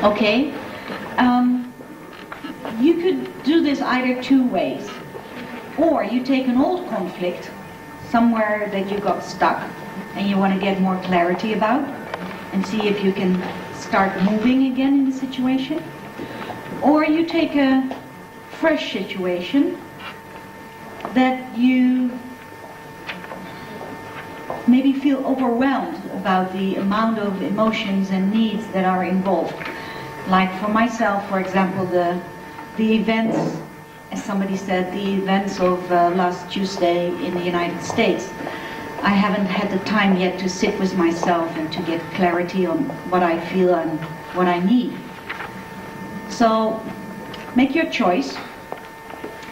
Okay? You could do this either two ways. Or you take an old conflict, somewhere that you got stuck, and you want to get more clarity about, and see if you can start moving again in the situation. Or you take a fresh situation that you maybe feel overwhelmed about the amount of emotions and needs that are involved. Like for myself, for example, the events, as somebody said, the events of last Tuesday in the United States. I haven't had the time yet to sit with myself and to get clarity on what I feel and what I need. So make your choice,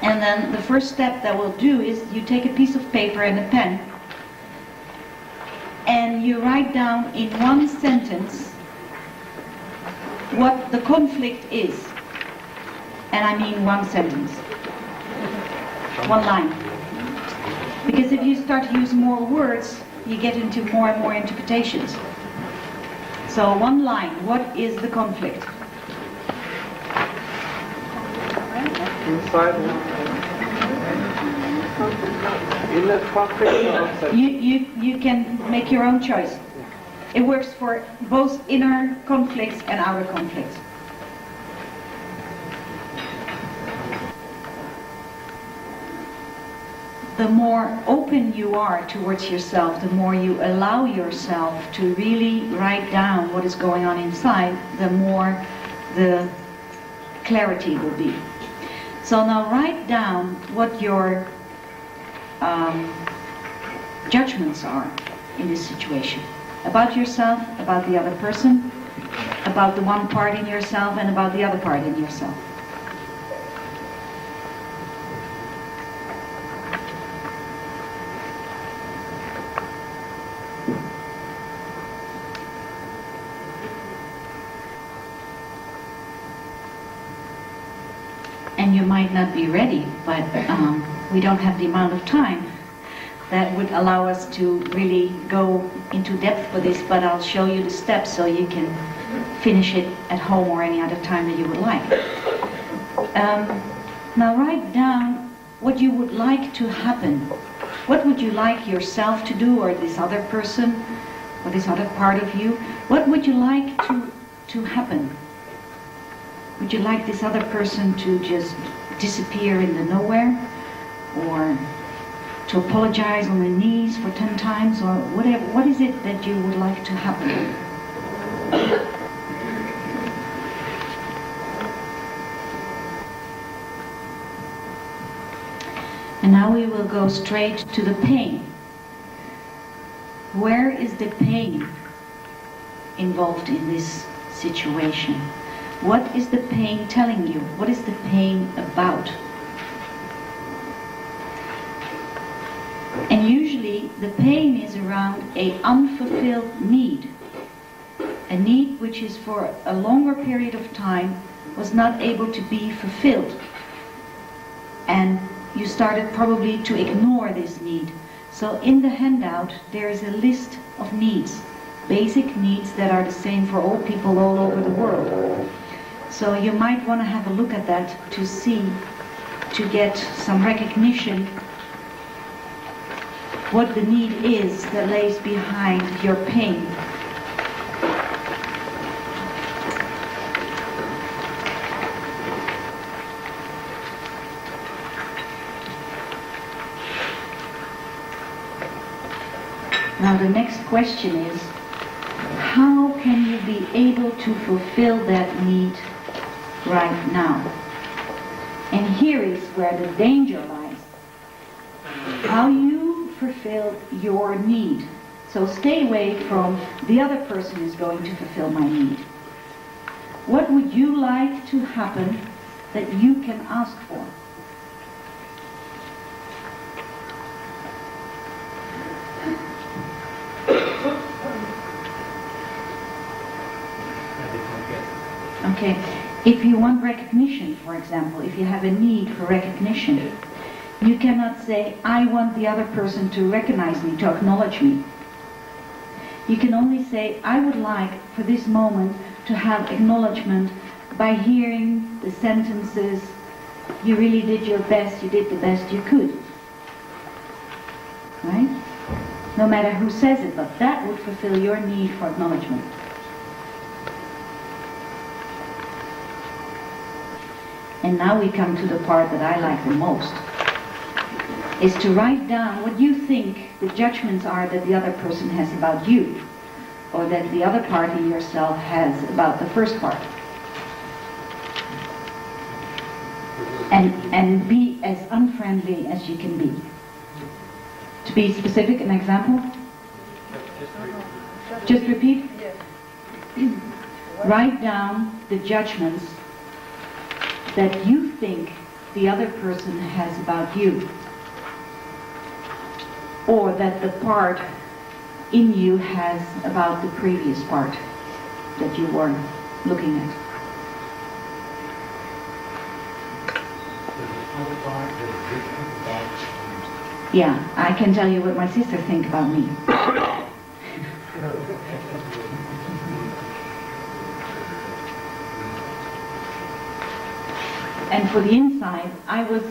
and then the first step that we'll do is you take a piece of paper and a pen and you write down in one sentence what the conflict is. And I mean one sentence, one line. Because if you start to use more words, you get into more and more interpretations. So one line, what is the conflict? Inside, inner conflict or outside? You can make your own choice. It works for both inner conflicts and outer conflicts. The more open you are towards yourself, the more you allow yourself to really write down what is going on inside, the more the clarity will be. So now write down what your judgments are in this situation. About yourself, about the other person, about the one part in yourself, and about the other part in yourself. And you might not be ready, but we don't have the amount of time that would allow us to really go into depth for this, but I'll show you the steps so you can finish it at home or any other time that you would like. Now write down what you would like to happen. What would you like yourself to do, or this other person, or this other part of you? What would you like to happen? Would you like this other person to just disappear in the nowhere? Or to apologize on their knees for 10 times? Or whatever? What is it that you would like to happen? And now we will go straight to the pain. Where is the pain involved in this situation? What is the pain telling you? What is the pain about? And usually the pain is around an unfulfilled need. A need which is for a longer period of time was not able to be fulfilled. And you started probably to ignore this need. So in the handout there is a list of needs. Basic needs that are the same for all people all over the world. So you might want to have a look at that to see, to get some recognition what the need is that lays behind your pain. Now the next question is, how can you be able to fulfill that need right now? And here is where the danger lies. How you fulfill your need. So stay away from the other person is going to fulfill my need. What would you like to happen that you can ask for? Okay, if you want recognition, for example, if you have a need for recognition, you cannot say, I want the other person to recognize me, to acknowledge me. You can only say, I would like for this moment to have acknowledgement by hearing the sentences, you really did your best, you did the best you could. Right? No matter who says it, but that would fulfill your need for acknowledgement. And now we come to the part that I like the most, is to write down what you think the judgments are that the other person has about you, or that the other party yourself has about the first part. And be as unfriendly as you can be. To be specific, an example? Just repeat? Yes. Write down the judgments that you think the other person has about you, or that the part in you has about the previous part that you were looking at. Yeah, I can tell you what my sister thinks about me. And for the inside, I was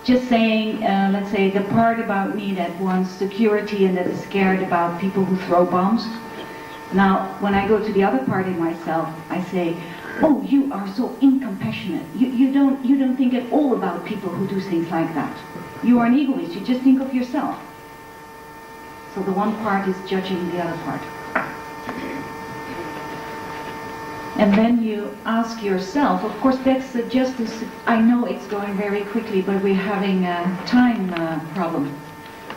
just saying, let's say, the part about me that wants security and that is scared about people who throw bombs. Now, when I go to the other part in myself, I say, oh, you are so incompassionate. You don't think at all about people who do things like that. You are an egoist. You just think of yourself. So the one part is judging the other part. And then you ask yourself, of course that's just, I know it's going very quickly, but we're having a time problem.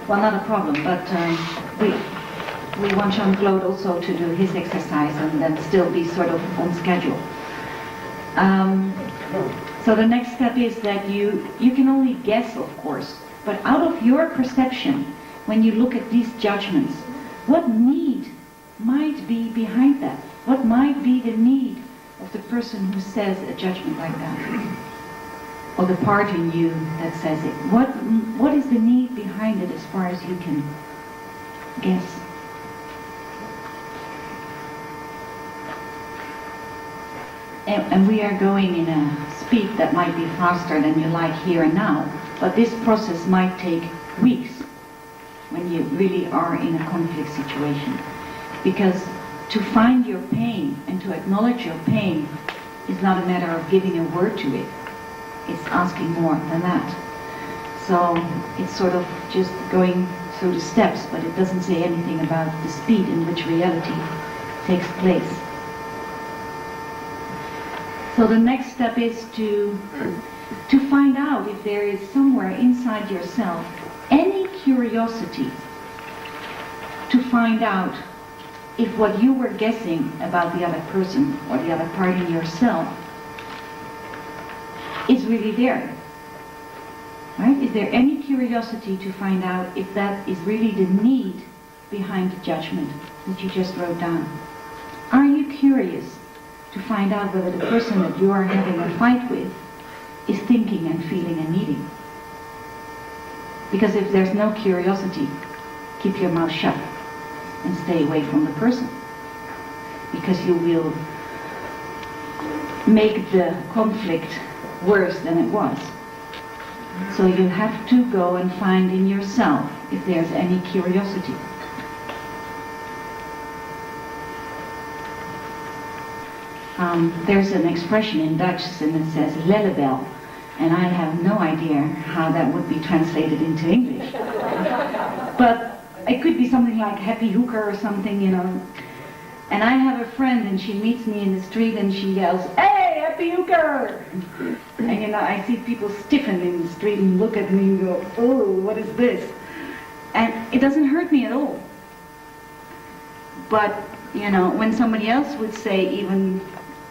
Well, not a problem, but we want Jean-Claude also to do his exercise and then still be sort of on schedule. So the next step is that you can only guess, of course, but out of your perception, when you look at these judgments, what need might be behind that? What might be the need of the person who says a judgment like that? Or the part in you that says it? What is the need behind it as far as you can guess? And we are going in a speed that might be faster than you like here and now, but this process might take weeks when you really are in a conflict situation. Because to find your pain and to acknowledge your pain is not a matter of giving a word to it. It's asking more than that. So it's sort of just going through the steps, but it doesn't say anything about the speed in which reality takes place. So the next step is to find out if there is somewhere inside yourself any curiosity to find out if what you were guessing about the other person or the other part in yourself is really there. Right? Is there any curiosity to find out if that is really the need behind the judgment that you just wrote down? Are you curious to find out whether the person that you are having a fight with is thinking and feeling and needing? Because if there's no curiosity, keep your mouth shut and stay away from the person, because you will make the conflict worse than it was. So you have to go and find in yourself if there's any curiosity. There's an expression in Dutch and it says lellebel, and I have no idea how that would be translated into English. But it could be something like happy hooker or something, you know. And I have a friend and she meets me in the street and she yells, "Hey, happy hooker!" And you know, I see people stiffen in the street and look at me and go, "Oh, what is this?" And it doesn't hurt me at all. But, you know, when somebody else would say even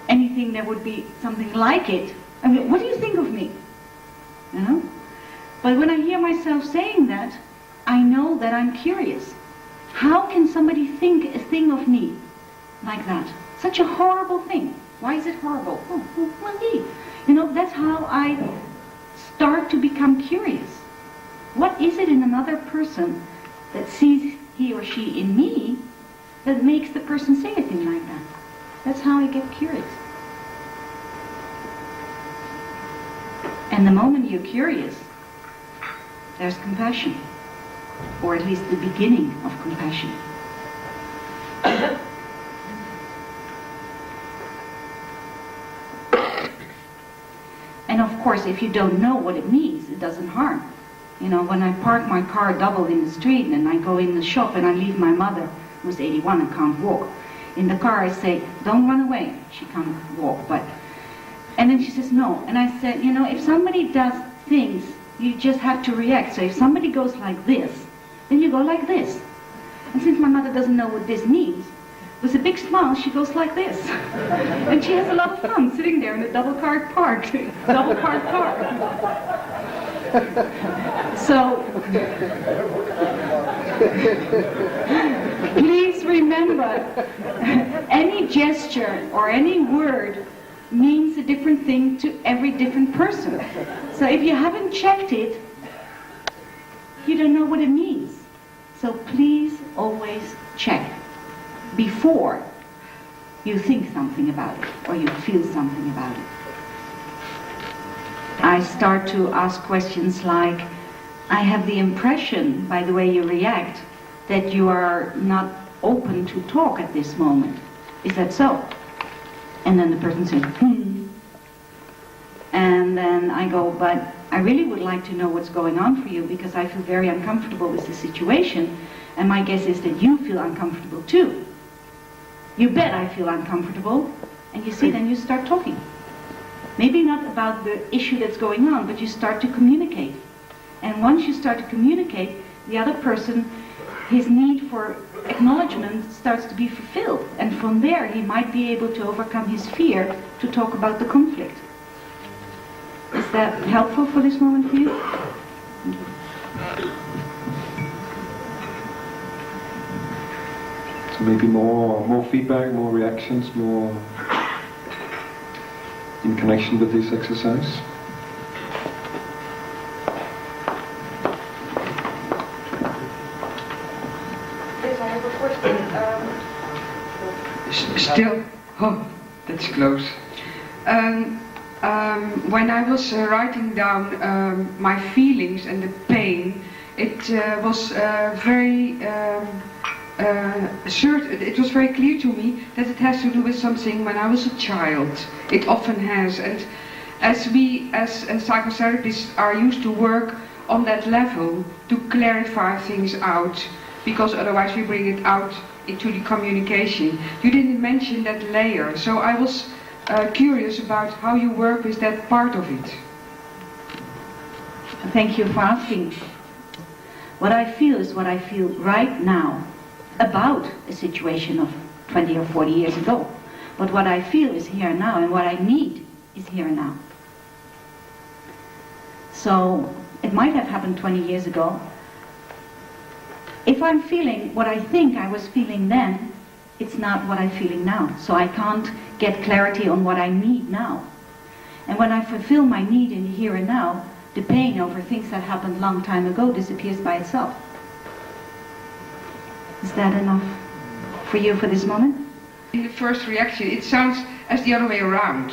anything that would be something like it, I mean, what do you think of me? You know? But when I hear myself saying that, I know that I'm curious. How can somebody think a thing of me like that? Such a horrible thing. Why is it horrible? Oh, well, indeed. You know, that's how I start to become curious. What is it in another person that sees he or she in me that makes the person say a thing like that? That's how I get curious. And the moment you're curious, there's compassion, or at least the beginning of compassion. And of course, if you don't know what it means, it doesn't harm. You know, when I park my car double in the street and I go in the shop and I leave my mother, who's 81 and can't walk, in the car I say, don't run away. She can't walk, but... And then she says, no. And I said, you know, if somebody does things, you just have to react. So if somebody goes like this, then you go like this. And since my mother doesn't know what this means, with a big smile, she goes like this. And she has a lot of fun sitting there in a double-car car. So, please remember, any gesture or any word means a different thing to every different person. So if you haven't checked it, you don't know what it means. So please always check before you think something about it or you feel something about it. I start to ask questions like, I have the impression, by the way you react, that you are not open to talk at this moment. Is that so? And then the person says, And then I go, but I really would like to know what's going on for you because I feel very uncomfortable with the situation, and my guess is that you feel uncomfortable too. You bet I feel uncomfortable, and you see, then you start talking. Maybe not about the issue that's going on, but you start to communicate. And once you start to communicate, the other person, his need for acknowledgement starts to be fulfilled. And from there, he might be able to overcome his fear to talk about the conflict. Is that helpful for this moment for you? So maybe more feedback, more reactions, more in connection with this exercise. Yes, I have a question. Still, oh, that's close. When I was writing down my feelings and the pain, it was very certain. It was very clear to me that it has to do with something when I was a child. It often has, and as we, as psychotherapists, are used to work on that level to clarify things out, because otherwise we bring it out into the communication. You didn't mention that layer, so I was curious about how you work with that part of it. Thank you for asking. What I feel is what I feel right now about a situation of 20 or 40 years ago. But what I feel is here and now, and what I need is here and now. So it might have happened 20 years ago. If I'm feeling what I think I was feeling then, it's not what I'm feeling now. So I can't get clarity on what I need now. And when I fulfill my need in the here and now, the pain over things that happened a long time ago disappears by itself. Is that enough for you for this moment? In the first reaction, it sounds as the other way around.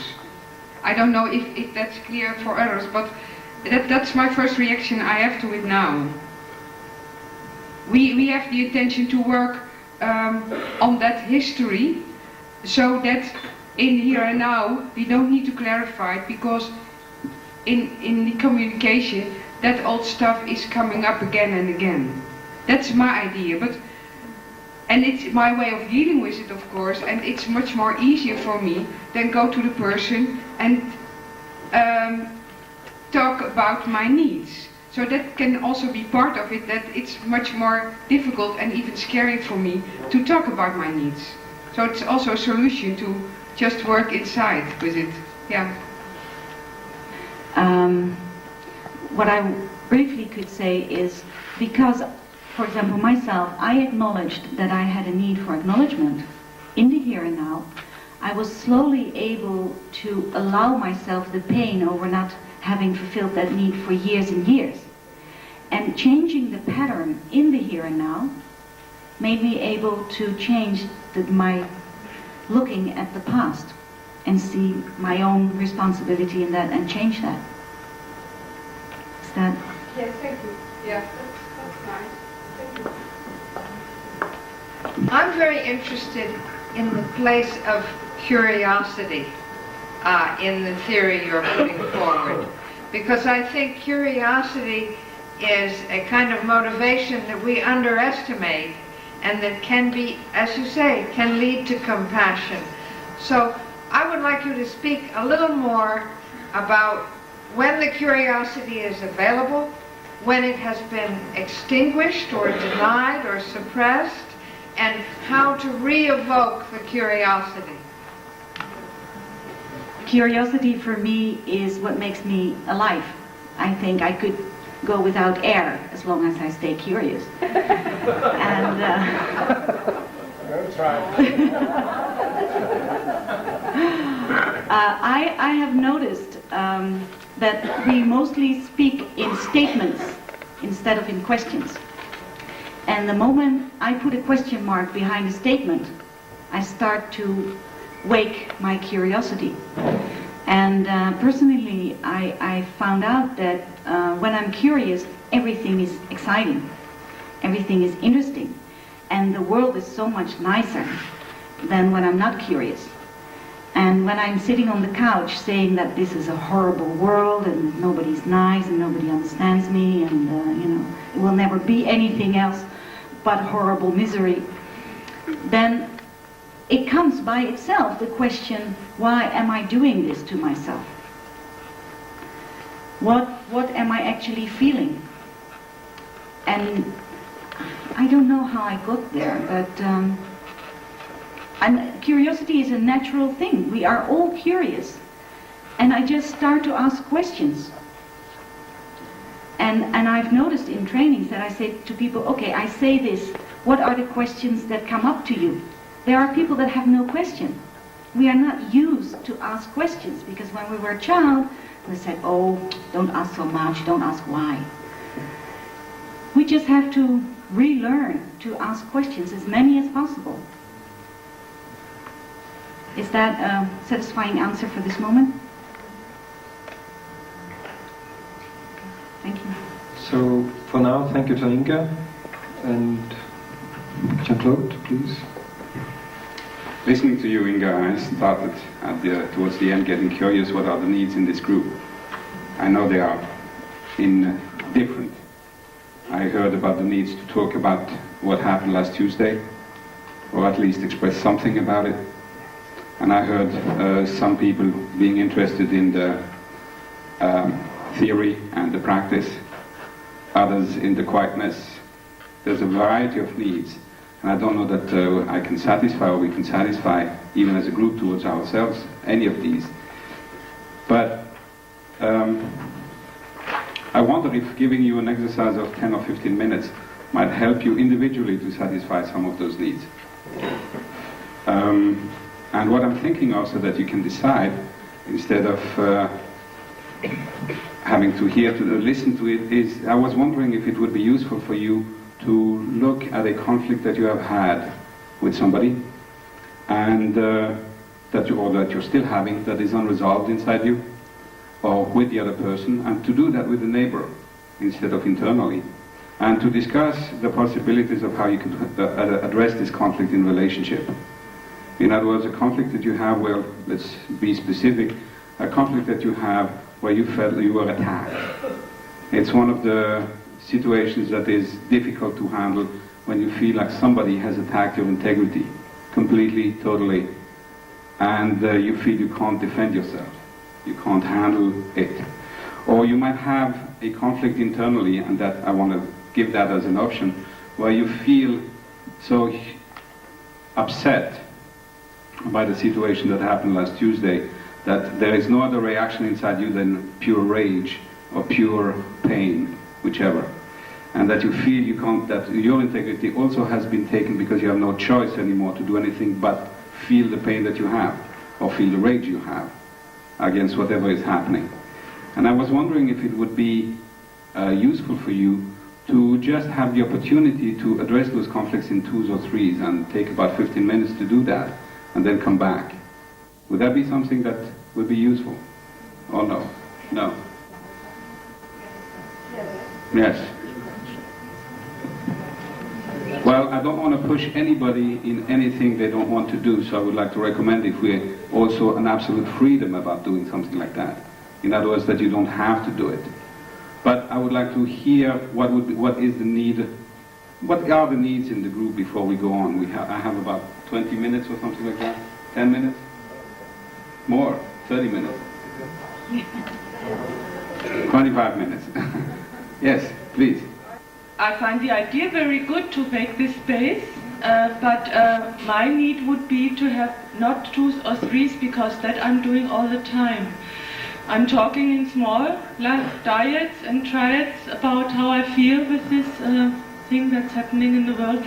I don't know if that's clear for others, but that's my first reaction I have to it now. We have the intention to work on that history, so that in here and now we don't need to clarify it, because in the communication that old stuff is coming up again and again. That's my idea, and it's my way of dealing with it, of course, and it's much more easier for me than go to the person and talk about my needs. So that can also be part of it, that it's much more difficult and even scary for me to talk about my needs. So it's also a solution to just work inside with it. Yeah. What I briefly could say is, because, for example, myself, I acknowledged that I had a need for acknowledgement in the here and now. I was slowly able to allow myself the pain over not having fulfilled that need for years and years. And changing the pattern in the here and now made me able to change my looking at the past and see my own responsibility in that and change that. Is that? Yes, thank you. Yeah, that's nice. Thank you. I'm very interested in the place of curiosity in the theory you're putting forward, because I think curiosity is a kind of motivation that we underestimate and that can be, as you say, can lead to compassion. So I would like you to speak a little more about when the curiosity is available, when it has been extinguished or denied or suppressed, and how to re-evoke the curiosity. Curiosity for me is what makes me alive. I think I could go without air as long as I stay curious. And I have noticed that we mostly speak in statements instead of in questions. And the moment I put a question mark behind a statement, I start to wake my curiosity. And personally, I found out that when I'm curious, everything is exciting, everything is interesting, and the world is so much nicer than when I'm not curious. And when I'm sitting on the couch saying that this is a horrible world and nobody's nice and nobody understands me and it will never be anything else but horrible misery, then it comes by itself, the question, why am I doing this to myself? What am I actually feeling? And I don't know how I got there, but and curiosity is a natural thing. We are all curious. And I just start to ask questions. And I've noticed in trainings that I say to people, okay, I say this, what are the questions that come up to you? There are people that have no question. We are not used to ask questions because when we were a child, we said, oh, don't ask so much, don't ask why. We just have to relearn to ask questions, as many as possible. Is that a satisfying answer for this moment? Thank you. So for now, thank you to Inga and Jean-Claude, please. Listening to you, Inga, I started towards the end getting curious what are the needs in this group. I know they are different. I heard about the needs to talk about what happened last Tuesday, or at least express something about it. And I heard some people being interested in the theory and the practice, others in the quietness. There's a variety of needs. And I don't know that I can satisfy or we can satisfy, even as a group towards ourselves, any of these. But I wonder if giving you an exercise of 10 or 15 minutes might help you individually to satisfy some of those needs. And what I'm thinking also that you can decide, instead of having to listen to it, is I was wondering if it would be useful for you to look at a conflict that you have had with somebody and that you're still having, that is unresolved inside you or with the other person, and to do that with the neighbor instead of internally, and to discuss the possibilities of how you can address this conflict in relationship. In other words, a conflict that you have, well, let's be specific, a conflict that you have where you felt you were attacked. It's one of the situations that is difficult to handle when you feel like somebody has attacked your integrity completely, totally, and you feel you can't defend yourself, you can't handle it. Or you might have a conflict internally, and that I want to give that as an option, where you feel so upset by the situation that happened last Tuesday that there is no other reaction inside you than pure rage or pure pain, whichever, and that you feel you can't, that your integrity also has been taken because you have no choice anymore to do anything but feel the pain that you have or feel the rage you have against whatever is happening. And I was wondering if it would be useful for you to just have the opportunity to address those conflicts in twos or threes and take about 15 minutes to do that and then come back. Would that be something that would be useful? Or no? No? Yes. Well, I don't want to push anybody in anything they don't want to do, so I would like to recommend if we also an absolute freedom about doing something like that. In other words, that you don't have to do it. But I would like to hear what is the need, what are the needs in the group before we go on. I have about 20 minutes or something like that. 10 minutes? More? 30 minutes? 25 minutes. Yes, please. I find the idea very good to make this space, but my need would be to have not 2s or 3s, because that I'm doing all the time. I'm talking in small diets and triads about how I feel with this thing that's happening in the world.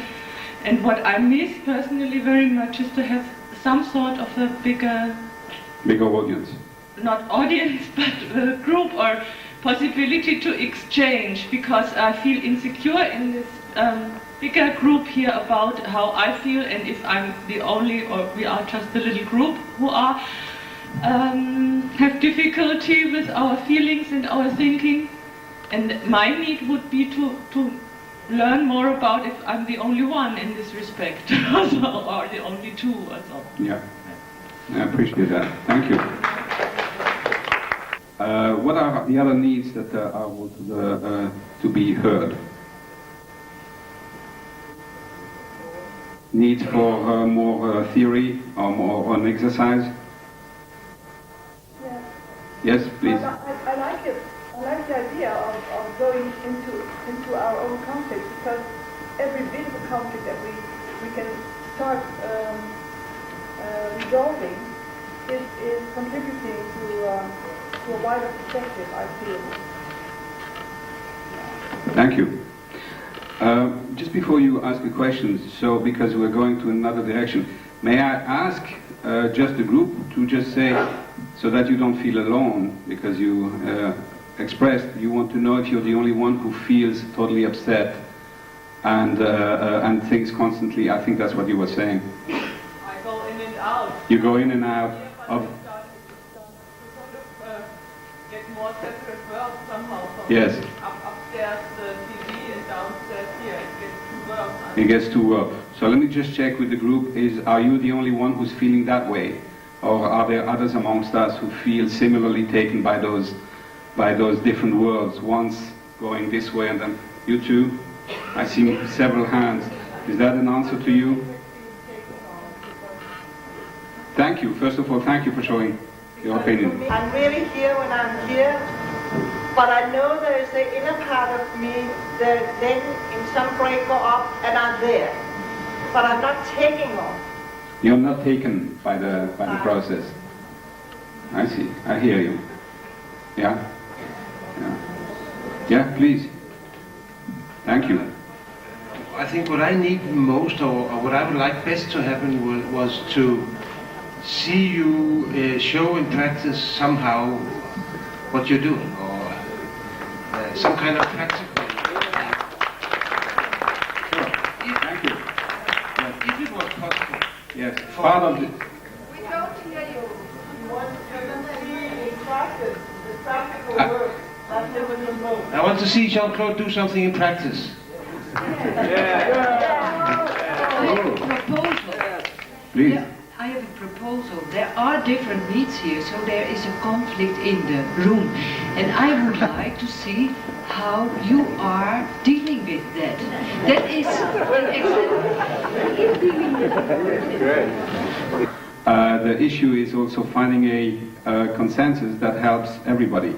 And what I miss personally very much is to have some sort of a bigger audience. Not audience, but group or possibility to exchange, because I feel insecure in this bigger group here about how I feel, and if I'm the only, or we are just a little group who are have difficulty with our feelings and our thinking. And my need would be to learn more about if I'm the only one in this respect, or the only two or so. Yeah, I appreciate that. Thank you. What are the other needs that are to be heard? Needs for more theory or more an exercise? Yes. Yes, please. I like it. I like the idea of going into our own conflict, because every bit of a conflict that we can start resolving is contributing to a wider perspective, I feel. Thank you. Just before you ask a question, so because we're going to another direction, may I ask just the group to just say, so that you don't feel alone, because you expressed you want to know if you're the only one who feels totally upset and thinks constantly. I think that's what you were saying. I go in and out. You go in and out of... Get more separate worlds somehow. Yes. Upstairs the TV and downstairs here. It gets two worlds. It gets too well. So let me just check with the group, are you the only one who's feeling that way? Or are there others amongst us who feel similarly taken by those different worlds? One's going this way and then you too? I see several hands. Is that an answer to you? Thank you. First of all, thank you for showing your opinion. I'm really here when I'm here, but I know there is an inner part of me that then in some break go up and I'm there. But I'm not taking off. You're not taken by the process. I see. I hear you. Yeah? Yeah. Yeah, please. Thank you. I think what I need most, or what I would like best to happen was to see you show in practice somehow what you're doing, or some kind of practical. Sure. Thank you. If it was possible. Yes. Part of the... We don't hear you. You want to see in practice, the practical work. That's the most. I want to see Jean-Claude do something in practice. Proposal. Please. Yeah, I have a proposal. There are different needs here, so there is a conflict in the room. And I would like to see how you are dealing with that. That is the issue is also finding a consensus that helps everybody.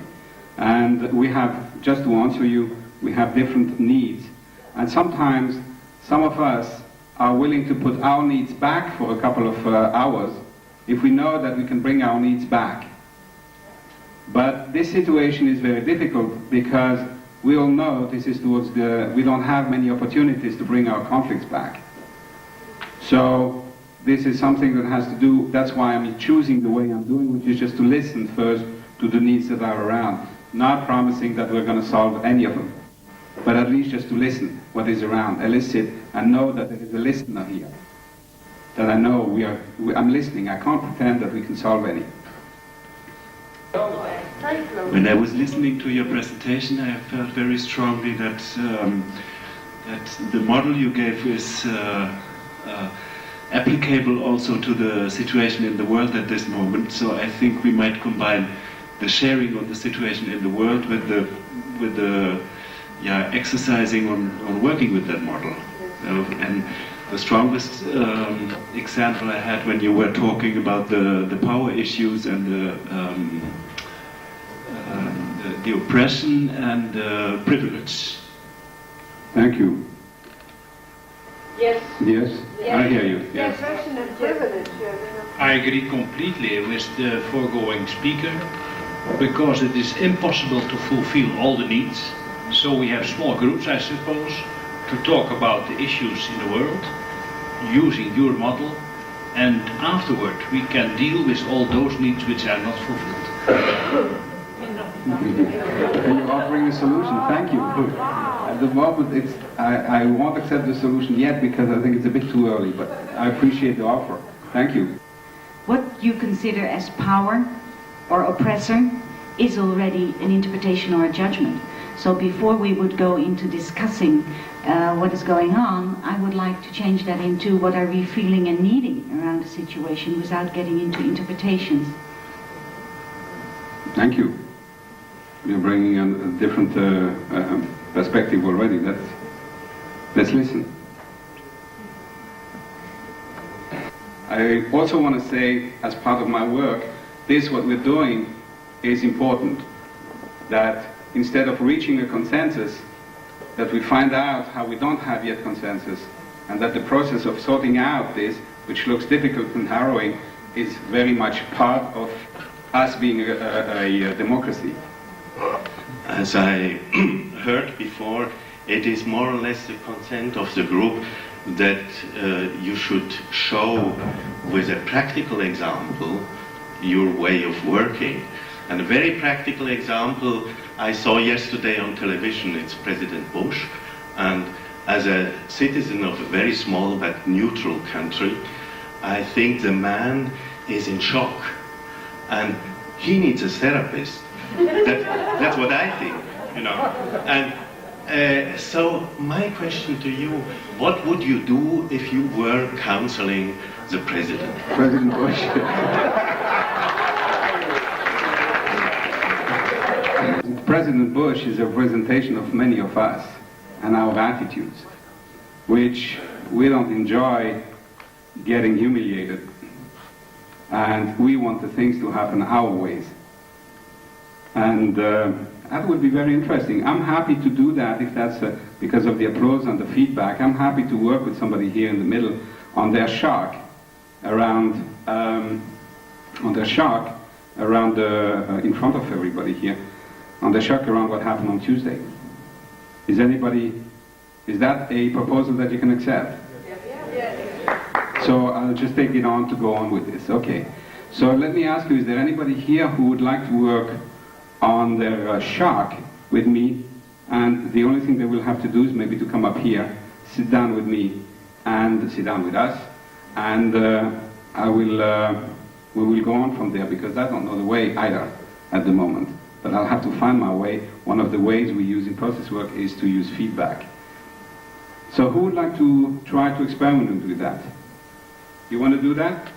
And we have, just to answer you, we have different needs. And sometimes some of us are willing to put our needs back for a couple of hours if we know that we can bring our needs back. But this situation is very difficult because we all know this is towards we don't have many opportunities to bring our conflicts back. So this is something that has to do, that's why I'm choosing the way I'm doing, which is just to listen first to the needs that are around. Not promising that we're going to solve any of them, but at least just to listen what is around, elicit, and know that there is a listener here. that I know I'm listening. I can't pretend that we can solve any. When I was listening to your presentation, I felt very strongly that that the model you gave is applicable also to the situation in the world at this moment. So I think we might combine the sharing of the situation in the world with the exercising on working with that model. And the strongest example I had when you were talking about the power issues and the oppression and the privilege. Thank you. Yes. Yes? I hear you. Yes. Oppression and privilege, I agree completely with the foregoing speaker, because it is impossible to fulfill all the needs. So we have small groups, I suppose, to talk about the issues in the world, using your model, and afterward we can deal with all those needs which are not fulfilled. And you're offering a solution. Thank you. At the moment, I won't accept the solution yet because I think it's a bit too early, but I appreciate the offer. Thank you. What you consider as power or oppressor is already an interpretation or a judgment. So before we would go into discussing what is going on, I would like to change that into what are we feeling and needing around the situation without getting into interpretations. Thank you. You're bringing a different perspective already. Let's listen. I also want to say, as part of my work, what we're doing is important. That instead of reaching a consensus, that we find out how we don't have yet consensus, and that the process of sorting out this, which looks difficult and harrowing, is very much part of us being a democracy. As I heard before, it is more or less the consent of the group that you should show with a practical example your way of working. And a very practical example I saw yesterday on television, it's President Bush, and as a citizen of a very small but neutral country, I think the man is in shock, and he needs a therapist. That's what I think, you know. And so my question to you, what would you do if you were counseling the president? President Bush. President Bush is a representation of many of us and our attitudes, which we don't enjoy getting humiliated, and we want the things to happen our ways. And that would be very interesting. I'm happy to do that if that's because of the applause and the feedback. I'm happy to work with somebody here in the middle on their shock around, in front of everybody here, on the shock around what happened on Tuesday. Is that a proposal that you can accept? Yes. So I'll just take it on to go on with this. Okay. So let me ask you, is there anybody here who would like to work on their shock with me? And the only thing they will have to do is maybe to come up here, sit down with me, and sit down with us, and we will go on from there, because I don't know the way either at the moment. But I'll have to find my way. One of the ways we use in process work is to use feedback. So who would like to try to experiment with that? You want to do that?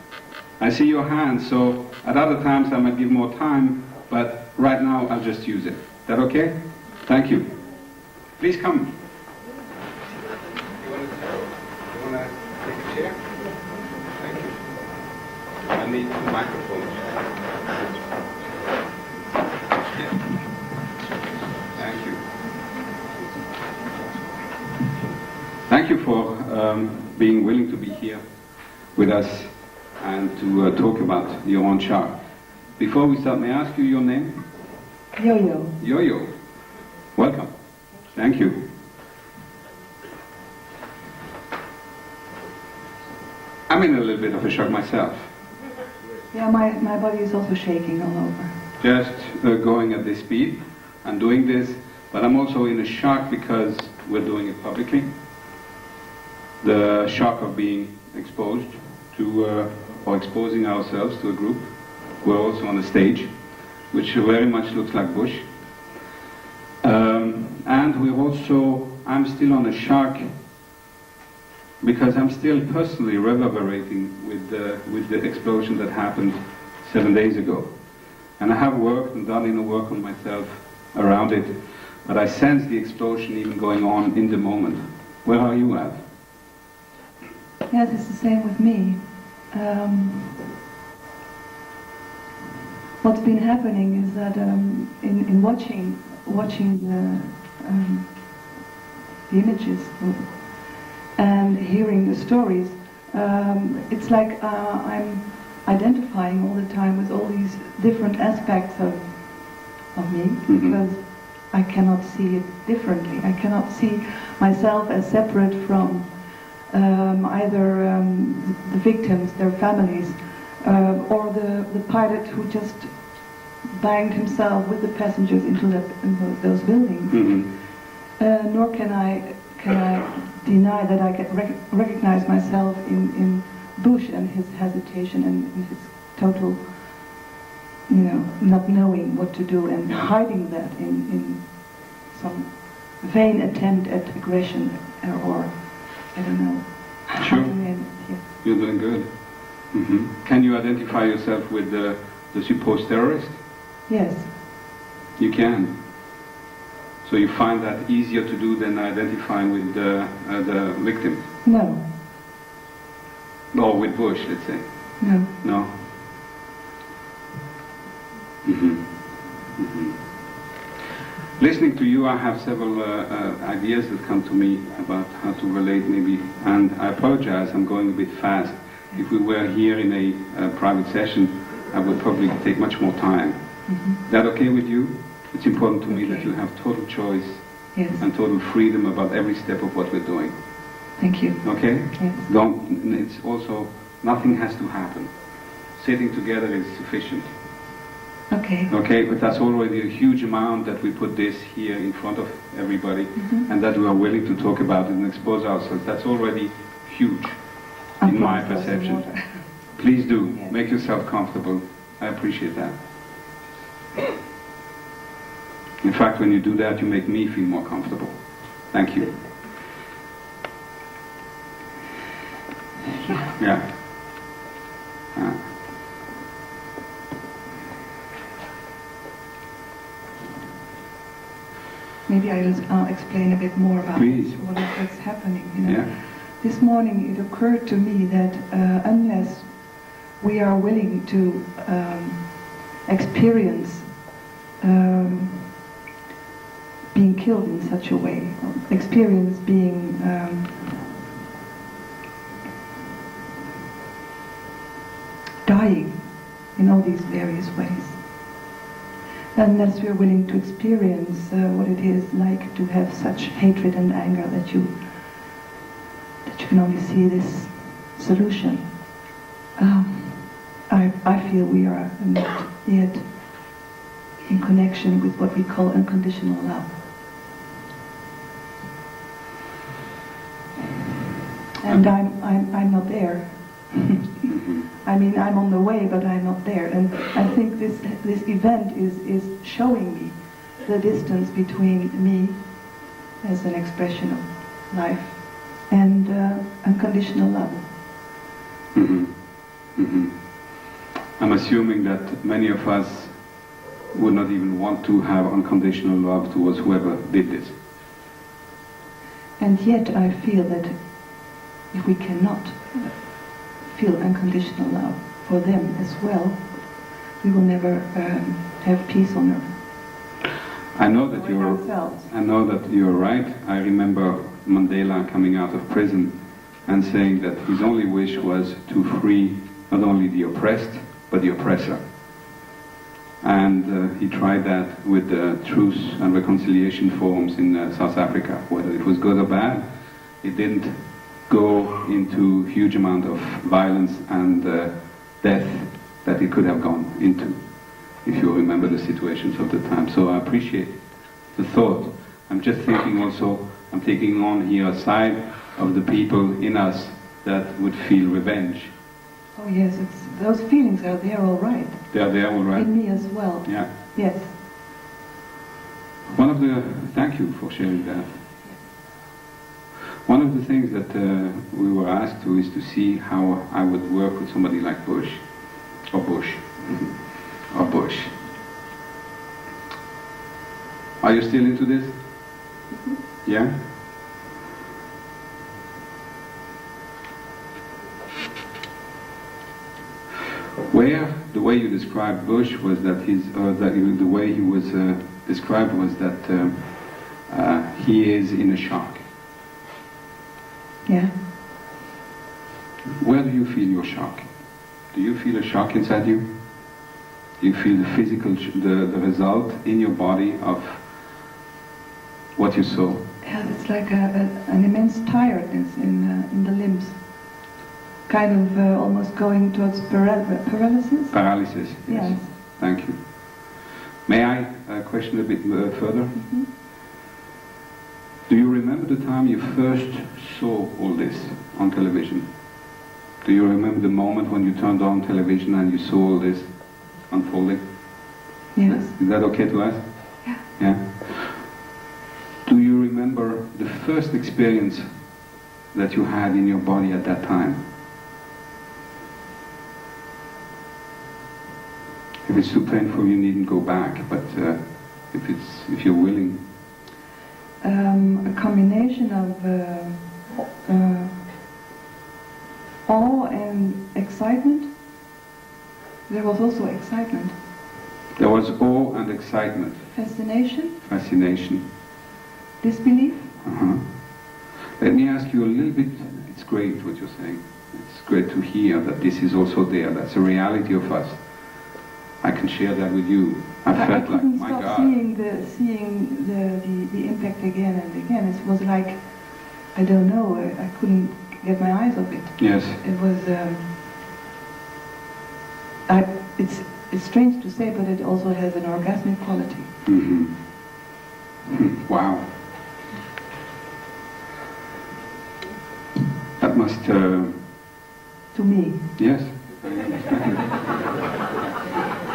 I see your hand, so at other times I might give more time, but right now I'll just use it. Is that okay? Thank you. Please come. You want to take a chair? Thank you. I need two microphones. Thank you. Thank you for being willing to be here with us and to talk about your own shock. Before we start, may I ask you your name? Yo-Yo. Yo-Yo. Welcome. Thank you. I'm in a little bit of a shock myself. Yeah, my body is also shaking all over. Just going at this speed and doing this, but I'm also in a shock because we're doing it publicly. The shock of being exposed to or exposing ourselves to a group. We're also on a stage, which very much looks like Bush. And we're also, I'm still on a shock because I'm still personally reverberating with the explosion that happened 7 days ago. And I have worked and done inner work on myself around it, but I sense the explosion even going on in the moment. Where are you at? Yes, it's the same with me. What's been happening is that in watching the images and hearing the stories, it's like I'm identifying all the time with all these different aspects of me, because I cannot see it differently. I cannot see myself as separate from either the victims, their families, or the pilot who just banged himself with the passengers into those buildings. Nor can I deny that I can recognize myself in Bush and his hesitation and his total, not knowing what to do and hiding that in some vain attempt at aggression or I don't know. Sure. You're doing good. Can you identify yourself with the supposed terrorist? Yes. You can. So you find that easier to do than identifying with the victim? No. Or with Bush, let's say? No. No? Listening to you, I have several ideas that come to me about how to relate maybe, and I apologize, I'm going a bit fast. If we were here in a private session, I would probably take much more time. Is that okay with you? It's important to me that you have total choice and total freedom about every step of what we're doing. Thank you. Okay? Yes. It's also, nothing has to happen. Sitting together is sufficient. Okay. Okay, but that's already a huge amount that we put this here in front of everybody and that we are willing to talk about it and expose ourselves. That's already huge in my perception. Please do. Make yourself comfortable. I appreciate that. In fact, when you do that, you make me feel more comfortable. Thank you. Yeah. Maybe I'll explain a bit more about what's happening. This morning it occurred to me that unless we are willing to experience being killed in such a way, experience being dying in all these various ways, unless we are willing to experience what it is like to have such hatred and anger that you can only see this solution. I feel we are not yet in connection with what we call unconditional love. And I'm not there. I mean, I'm on the way, but I'm not there. And I think this event is showing me the distance between me as an expression of life and unconditional love. I'm assuming that many of us would not even want to have unconditional love towards whoever did this. And yet I feel that if we cannot feel unconditional love for them as well, we will never have peace on earth. I know that you're right. I remember Mandela coming out of prison and saying that his only wish was to free not only the oppressed, but the oppressor. And he tried that with the truth and reconciliation forums in South Africa. Whether it was good or bad, it didn't go into huge amount of violence and death that it could have gone into, if you remember the situations of the time. So I appreciate the thought. I'm just thinking also, I'm taking on here a side of the people in us that would feel revenge Oh yes, those feelings are there all right. They are there, all right? In me as well. Yeah. Yes. Thank you for sharing that. One of the things that we were asked to is to see how I would work with somebody like Bush, or Bush. Are you still into this? Yeah? Where the way you described Bush was that the way he was described was that he is in a shock. Yeah. Where do you feel your shock? Do you feel a shock inside you? Do you feel the physical, the result in your body of what you saw? Yeah, it's like an immense tiredness in the limbs. Kind of almost going towards paralysis? Paralysis, yes. Yes. Thank you. May I question a bit further? Mm-hmm. Do you remember the time you first saw all this on television? Do you remember the moment when you turned on television and you saw all this unfolding? Yes. Is that okay to ask? Yeah. Yeah. Do you remember the first experience that you had in your body at that time? If it's too painful, you needn't go back, but if you're willing. A combination of awe and excitement. There was also excitement. There was awe and excitement. Fascination. Fascination. Disbelief. Uh-huh. Let me ask you a little bit, it's great what you're saying. It's great to hear that this is also there. That's a reality of us. I can share that with you. I felt like, my God. I couldn't stop seeing the impact again and again. It was like, I don't know, I couldn't get my eyes off it. Yes. It was, it's strange to say, but it also has an orgasmic quality. Mm-hmm. Wow. That must... To me. Yes. I understand.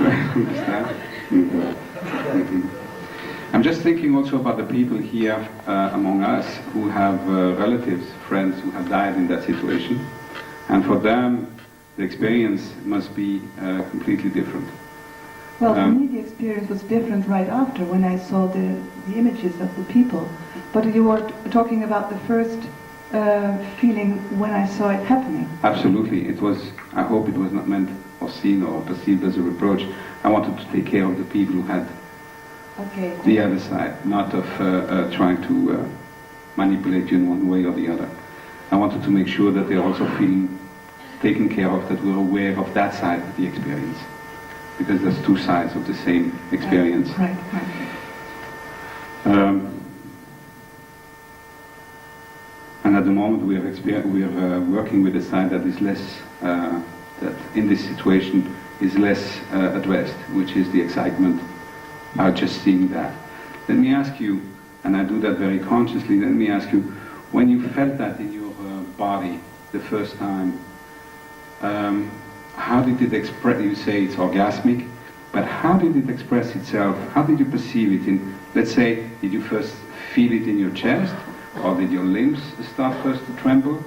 I understand. Mm-hmm. Mm-hmm. I'm just thinking also about the people here among us who have relatives, friends who have died in that situation. And for them, the experience must be completely different. Well, for me, the experience was different right after when I saw the images of the people. But you were talking about the first feeling when I saw it happening. Absolutely. It was, I hope it was not meant or seen or perceived as a reproach. I wanted to take care of the people who had the other side, not of trying to manipulate you in one way or the other. I wanted to make sure that they're also feeling taken care of, that we're aware of that side of the experience. Because there's two sides of the same experience. Right. And at the moment we are working with a side that is less, that in this situation is less addressed, which is the excitement about just seeing that. Let me ask you, and I do that very consciously, let me ask you, when you felt that in your body the first time, how did it express, you say it's orgasmic, but how did it express itself? How did you perceive it in, let's say, did you first feel it in your chest? Or did your limbs start first to tremble?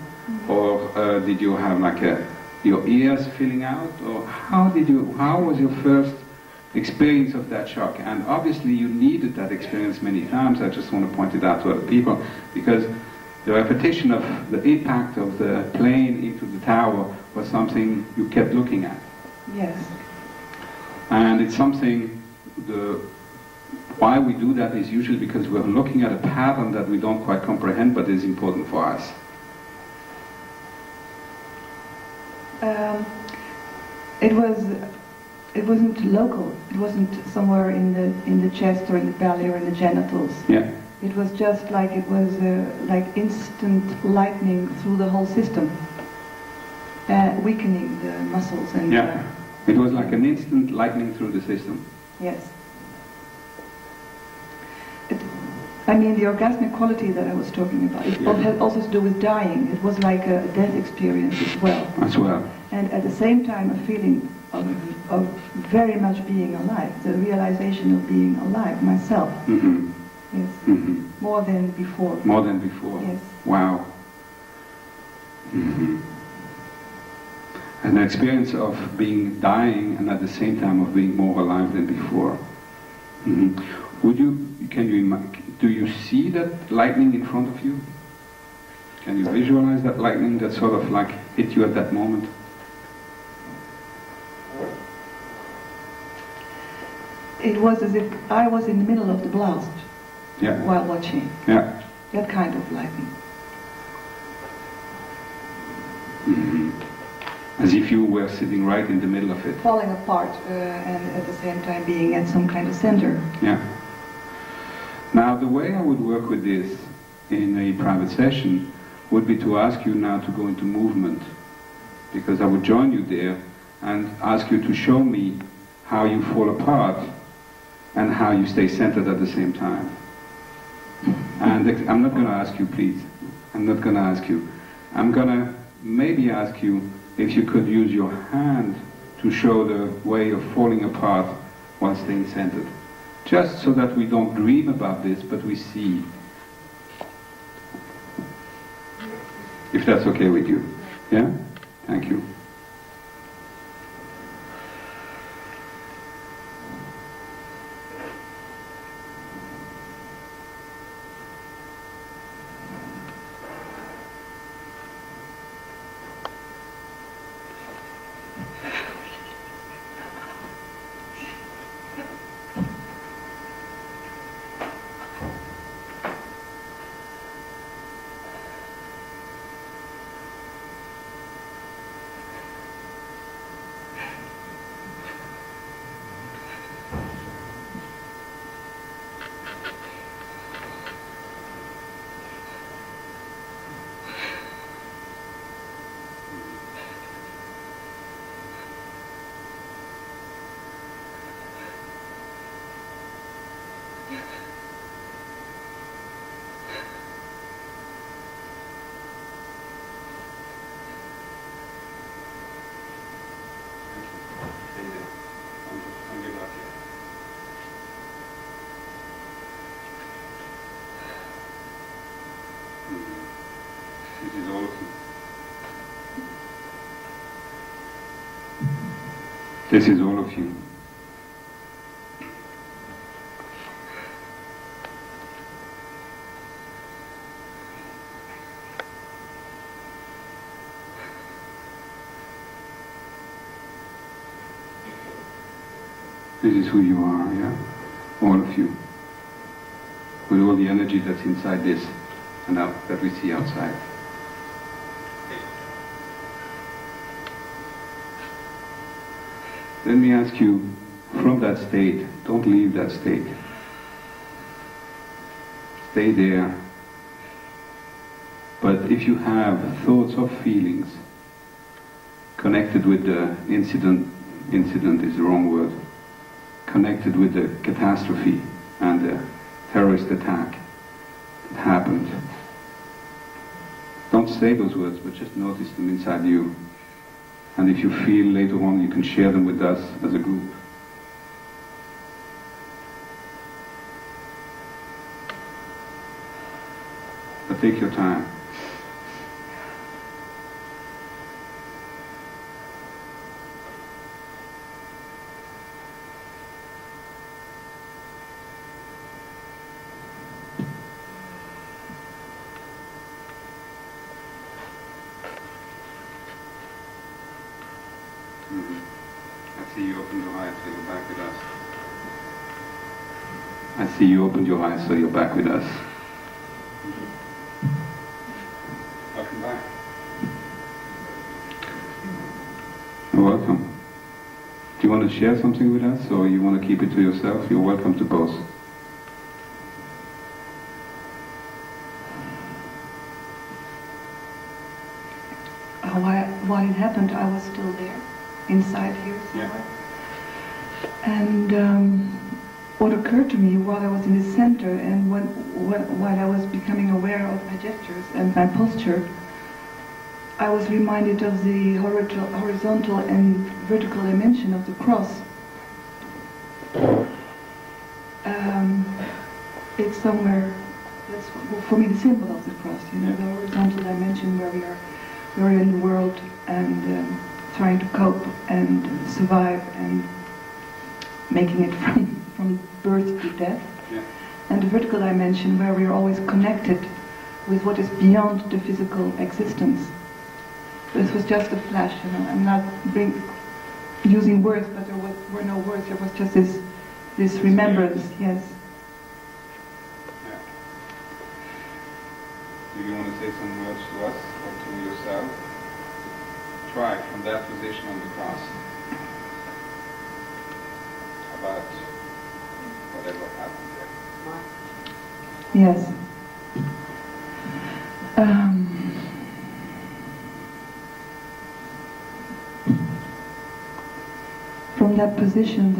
Or did you have like your ears filling out? Or how was your first experience of that shock? And obviously you needed that experience many times. I just want to point it out to other people, because the repetition of the impact of the plane into the tower was something you kept looking at. Yes. And it's something, why we do that is usually because we're looking at a pattern that we don't quite comprehend, but is important for us. It wasn't local. It wasn't somewhere in the chest or in the belly or in the genitals. Yeah. It was just like it was like instant lightning through the whole system, weakening the muscles and. Yeah. It was like an instant lightning through the system. Yes. I mean, the orgasmic quality that I was talking about, it had also to do with dying. It was like a death experience as well. As well. and at the same time a feeling of very much being alive, the realization of being alive myself. Mm-hmm. Yes. Mm-hmm. More than before. More than before. Yes. Wow. Mm-hmm. An experience of being dying and at the same time of being more alive than before. Mm-hmm. Do you see that lightning in front of you? Can you visualize that lightning that sort of like hit you at that moment? It was as if I was in the middle of the blast while watching. Yeah. That kind of lightning. Mm-hmm. As if you were sitting right in the middle of it. Falling apart and at the same time being at some kind of center. Yeah. Now the way I would work with this in a private session would be to ask you now to go into movement, because I would join you there and ask you to show me how you fall apart and how you stay centered at the same time. And I'm not going to ask you, please. I'm not going to ask you. I'm going to maybe ask you if you could use your hand to show the way of falling apart while staying centered. Just so that we don't dream about this, but we see. If that's okay with you. Yeah? Thank you. This is all of you. This is all of you. This is who you are, yeah? All of you. With all the energy that's inside this and out that we see outside. Let me ask you, from that state, don't leave that state. Stay there. But if you have thoughts or feelings connected with the incident is the wrong word, connected with the catastrophe and the terrorist attack that happened, don't say those words, but just notice them inside you. And if you feel later on, you can share them with us as a group. But take your time. I see you open your eyes, so you're back with us. I see you opened your eyes, so you're back with us. Welcome back. You're welcome. Do you want to share something with us, or you want to keep it to yourself? You're welcome to both. While it happened, I was still there, inside here somewhere. Yeah. And what occurred to me while I was in the center and while I was becoming aware of my gestures and my posture, I was reminded of the horizontal and vertical dimension of the cross. It's somewhere, that's for me the symbol of the cross, you know, the horizontal dimension where we're in the world and trying to cope and survive and making it from birth to death. Yeah. And the vertical dimension where we're always connected with what is beyond the physical existence. This was just a flash, you know. I'm not using words, but there were no words. There was just this remembrance. Yes. Yeah. Do you want to say some words to us or to yourself? Try from that position on the cross about whatever happened there. Yes. From that position,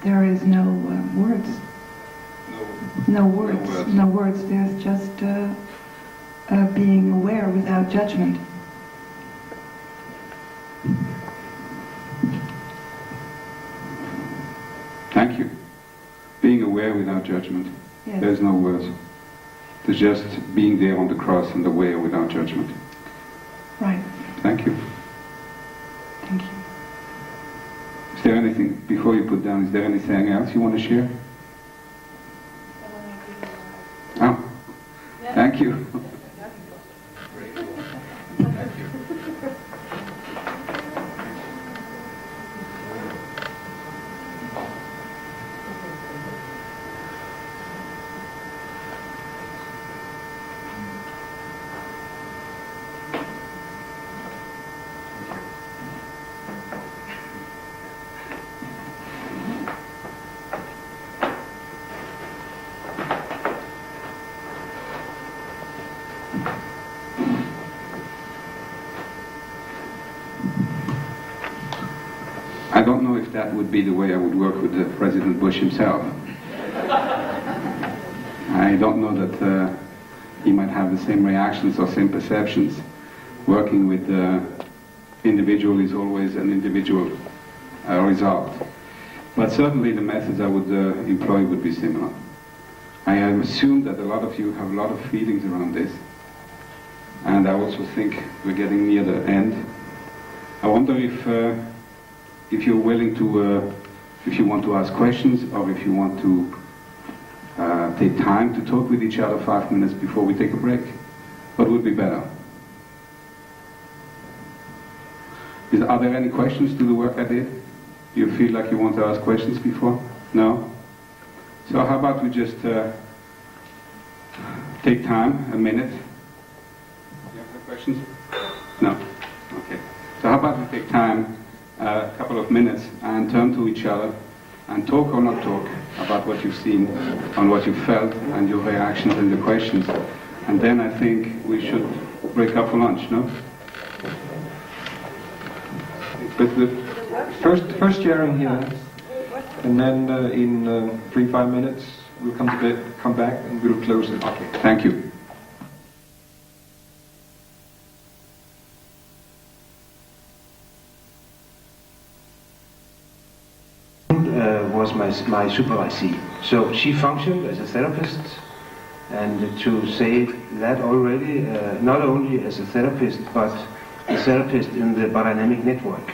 there is no words. No words. No words. There's just being aware without judgment. Thank you. Being aware without judgment. Yes. There's no words. There's just being there on the cross and aware without judgment. Right. Thank you. Thank you. Is there anything, before you put down, is there anything else you want to share? Oh, thank you. I don't know if that would be the way I would work with President Bush himself. I don't know that he might have the same reactions or same perceptions. Working with individual is always an individual result. But certainly the methods I would employ would be similar. I assume that a lot of you have a lot of feelings around this. And I also think we're getting near the end. I wonder if you're willing to, if you want to ask questions or if you want to take time to talk with each other 5 minutes before we take a break. What would be better? Are there any questions to the work I did? Do you feel like you want to ask questions before? No? So how about we just take time, a minute? You have no questions? No? Okay. So how about we take time, a couple of minutes, and turn to each other and talk or not talk about what you've seen and what you've felt and your reactions and your questions. And then I think we should break up for lunch, no? But the first sharing here, and then in 3-5 minutes we'll come back and we'll close it. Okay. Thank you. Was my supervisee. So she functioned as a therapist, and to say that already, not only as a therapist, but a therapist in the biodynamic network.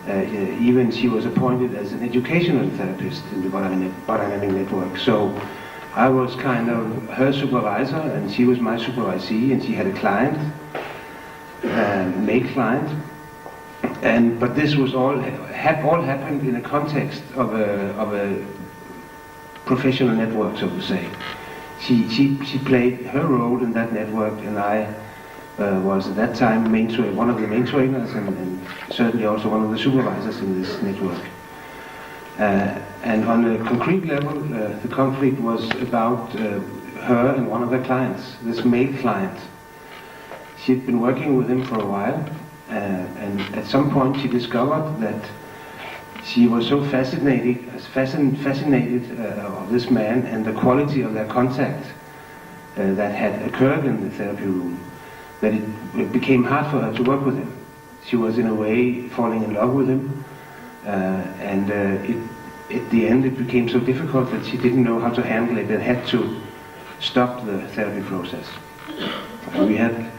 Even she was appointed as an educational therapist in the biodynamic network. So I was kind of her supervisor, and she was my supervisee, and she had a client, male client. But this was all happened in a context of a professional network, so to say. She played her role in that network, and I was at that time one of the main trainers, and certainly also one of the supervisors in this network. And on a concrete level, the conflict was about her and one of her clients, this male client. She'd been working with him for a while. And at some point she discovered that she was so fascinated of this man and the quality of their contact that had occurred in the therapy room, that it became hard for her to work with him. She was in a way falling in love with him, and at the end it became so difficult that she didn't know how to handle it and had to stop the therapy process. We had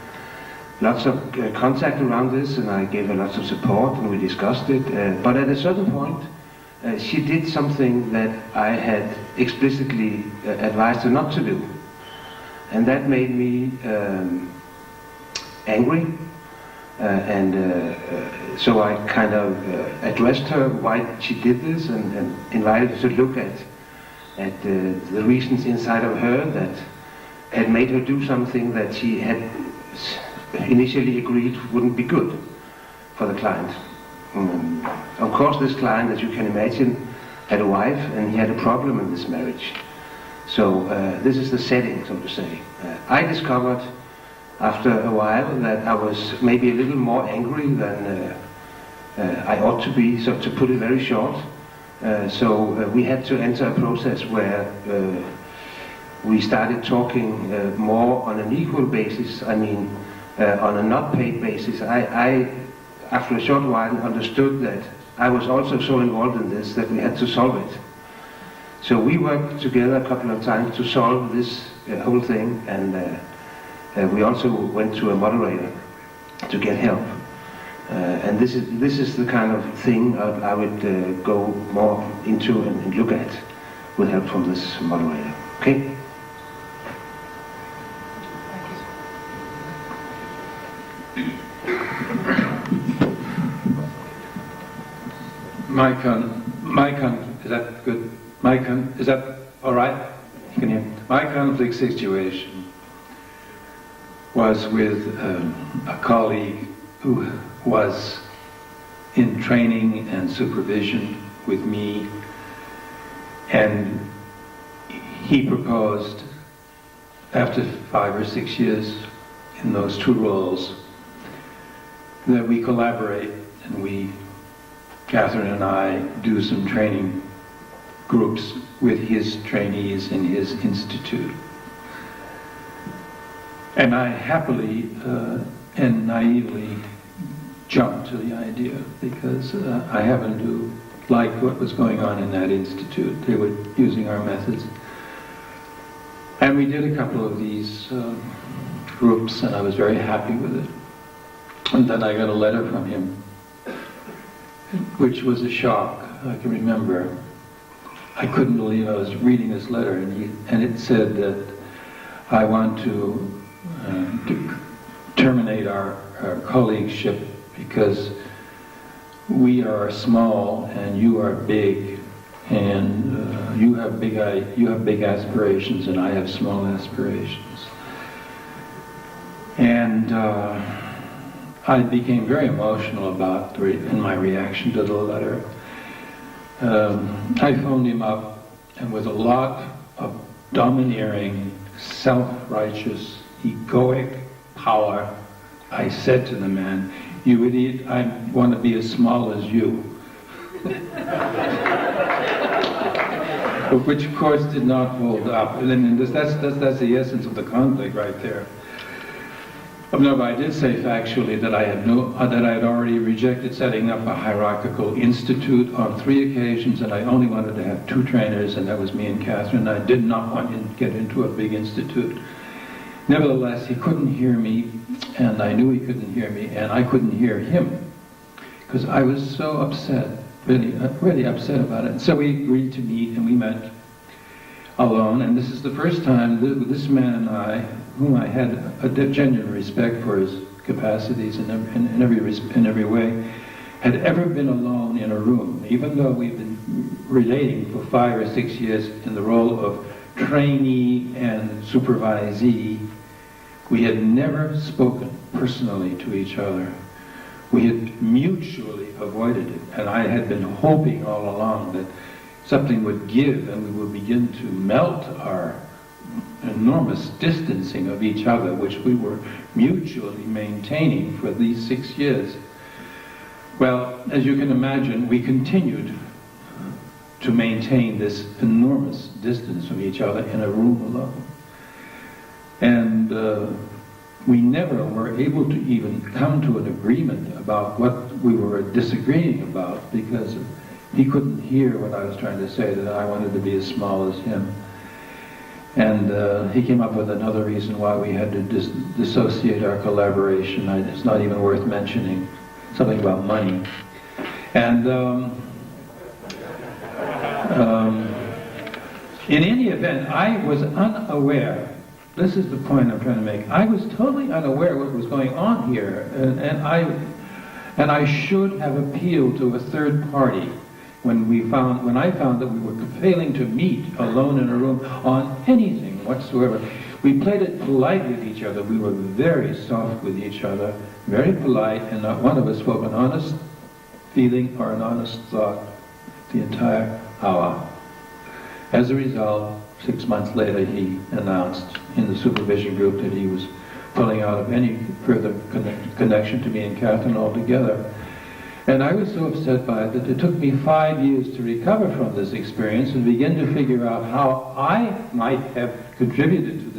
lots of contact around this, and I gave her lots of support, and we discussed it. But at a certain point, she did something that I had explicitly advised her not to do. And that made me angry. So I kind of addressed her why she did this, and invited her to look at the reasons inside of her that had made her do something that she had initially agreed wouldn't be good for the client. Of course, this client, as you can imagine, had a wife, and he had a problem in this marriage. So this is the setting, so to say. I discovered after a while that I was maybe a little more angry than I ought to be, so to put it very short. So we had to enter a process where we started talking more on an equal basis, on a not paid basis. I, after a short while, understood that I was also so involved in this that we had to solve it. So we worked together a couple of times to solve this whole thing, and we also went to a moderator to get help. And this is the kind of thing I would go more into and look at with help from this moderator. Okay? My is that good? Is that all right? You can hear. My conflict situation was with a colleague who was in training and supervision with me, and he proposed, after 5 or 6 years in those two roles, that we collaborate and Catherine and I, do some training groups with his trainees in his institute. And I happily and naively jumped to the idea because I happened to like what was going on in that institute. They were using our methods. And we did a couple of these groups, and I was very happy with it. And then I got a letter from him, which was a shock. I can remember. I couldn't believe I was reading this letter, and it said that I want to terminate our colleagueship because we are small and you are big, and you have big aspirations and I have small aspirations. And I became very emotional about in my reaction to the letter. I phoned him up, and with a lot of domineering, self-righteous, egoic power, I said to the man, "You idiot, I want to be as small as you." Which of course did not hold up. And that's the essence of the conflict right there. No, but I did say factually that I had already rejected setting up a hierarchical institute on 3 occasions, and I only wanted to have 2 trainers, and that was me and Catherine. I did not want to get into a big institute. Nevertheless, he couldn't hear me, and I knew he couldn't hear me, and I couldn't hear him, because I was so upset, really upset about it. And so we agreed to meet, and we met alone, and this is the first time this man and I, whom I had a genuine respect for his capacities in every way, had ever been alone in a room, even though we've been relating for 5 or 6 years in the role of trainee and supervisee. We had never spoken personally to each other. We had mutually avoided it, and I had been hoping all along that something would give and we would begin to melt our enormous distancing of each other, which we were mutually maintaining for these 6 years. Well, as you can imagine, we continued to maintain this enormous distance from each other in a room alone. And we never were able to even come to an agreement about what we were disagreeing about, because he couldn't hear what I was trying to say, that I wanted to be as small as him. And he came up with another reason why we had to dissociate our collaboration. It's not even worth mentioning. Something about money. And in any event, I was unaware. This is the point I'm trying to make. I was totally unaware what was going on here, and I should have appealed to a third party when I found that we were failing to meet alone in a room on anything whatsoever. We played it polite with each other. We were very soft with each other, very polite, and not one of us spoke an honest feeling or an honest thought the entire hour. As a result, 6 months later, he announced in the supervision group that he was pulling out of any further connection to me and Catherine altogether. And I was so upset by it that it took me 5 years to recover from this experience and begin to figure out how I might have contributed to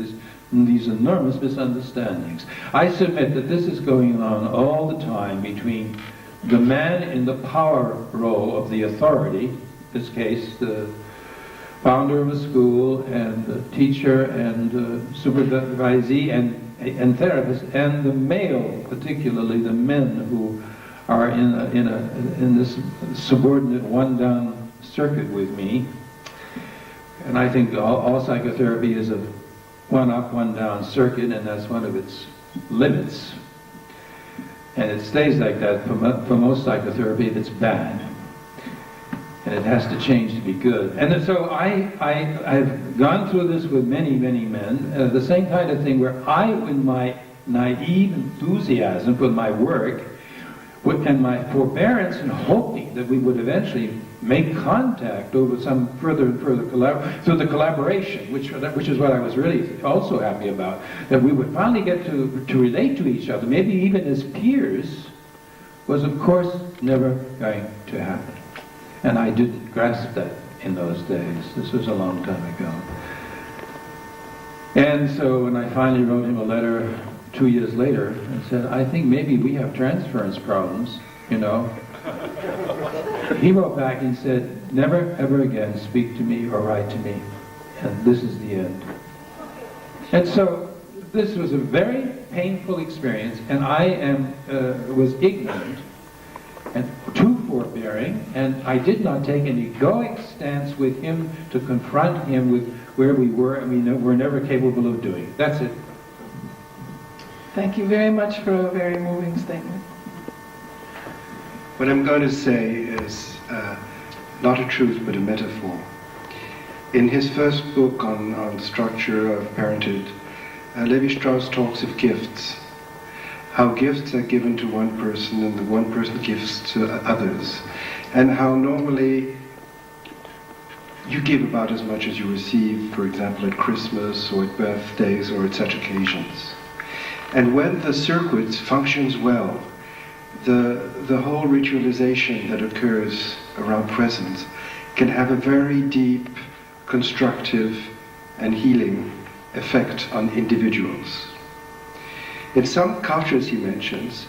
these enormous misunderstandings. I submit that this is going on all the time between the man in the power role of the authority, in this case the founder of a school and the teacher and supervisee and therapist, and the male, particularly the men who are in this subordinate one-down circuit with me. And I think all psychotherapy is a one-up, one-down circuit, and that's one of its limits. And it stays like that for most psychotherapy if it's bad. And it has to change to be good. And so I've gone through this with many, many men, the same kind of thing where I, in my naive enthusiasm for my work, and my forbearance and hoping that we would eventually make contact over some further and further through the collaboration, which is what I was really also happy about, that we would finally get to relate to each other, maybe even as peers, was of course never going to happen. And I didn't grasp that in those days. This was a long time ago. And so when I finally wrote him a letter 2 years later and said, I think maybe we have transference problems, you know. He wrote back and said, never ever again speak to me or write to me, and this is the end. And so this was a very painful experience, and I was ignorant and too forbearing, and I did not take an egoic stance with him to confront him with where we were, and we were never capable of doing. That's it. Thank you very much for a very moving statement. What I'm going to say is not a truth but a metaphor. In his first book on structure of parenthood, Levi-Strauss talks of gifts, how gifts are given to one person and the one person gives to others, and how normally you give about as much as you receive, for example at Christmas or at birthdays or at such occasions. And when the circuit functions well, the whole ritualization that occurs around presence can have a very deep, constructive and healing effect on individuals. In some cultures, he mentions,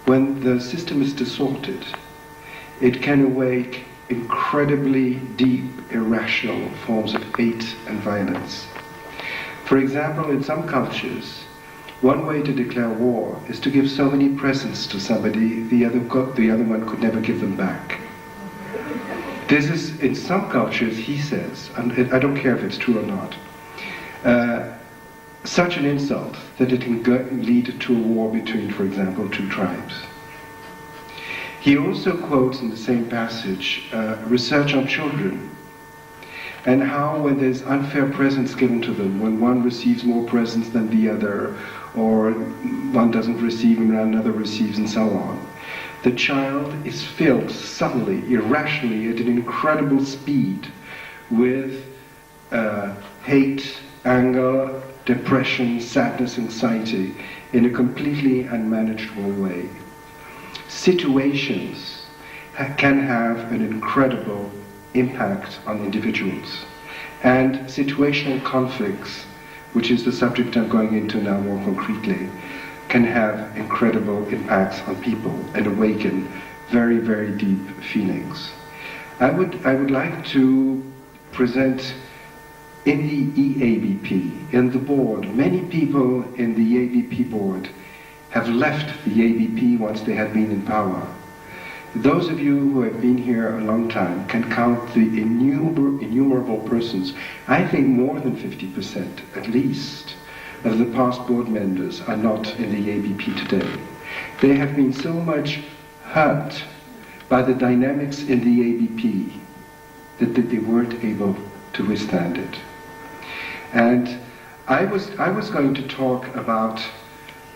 when the system is distorted, it can awake incredibly deep, irrational forms of hate and violence. For example, in some cultures, one way to declare war is to give so many presents to somebody the other one could never give them back. This is, in some cultures, he says, and I don't care if it's true or not, such an insult that it can lead to a war between, for example, two tribes. He also quotes in the same passage research on children, and how when there's unfair presents given to them, when one receives more presents than the other, or one doesn't receive and another receives, and so on, the child is filled suddenly, irrationally, at an incredible speed with hate, anger, depression, sadness, anxiety, in a completely unmanageable way. Situations can have an incredible impact on individuals. And situational conflicts, which is the subject I'm going into now more concretely, can have incredible impacts on people and awaken very, very deep feelings. I would like to present in the EABP, in the board, many people in the EABP board have left the EABP once they had been in power. Those of you who have been here a long time can count the innumerable persons, I think more than 50% at least, of the past board members are not in the EABP today. They have been so much hurt by the dynamics in the EABP that they weren't able to withstand it. And I was going to talk about,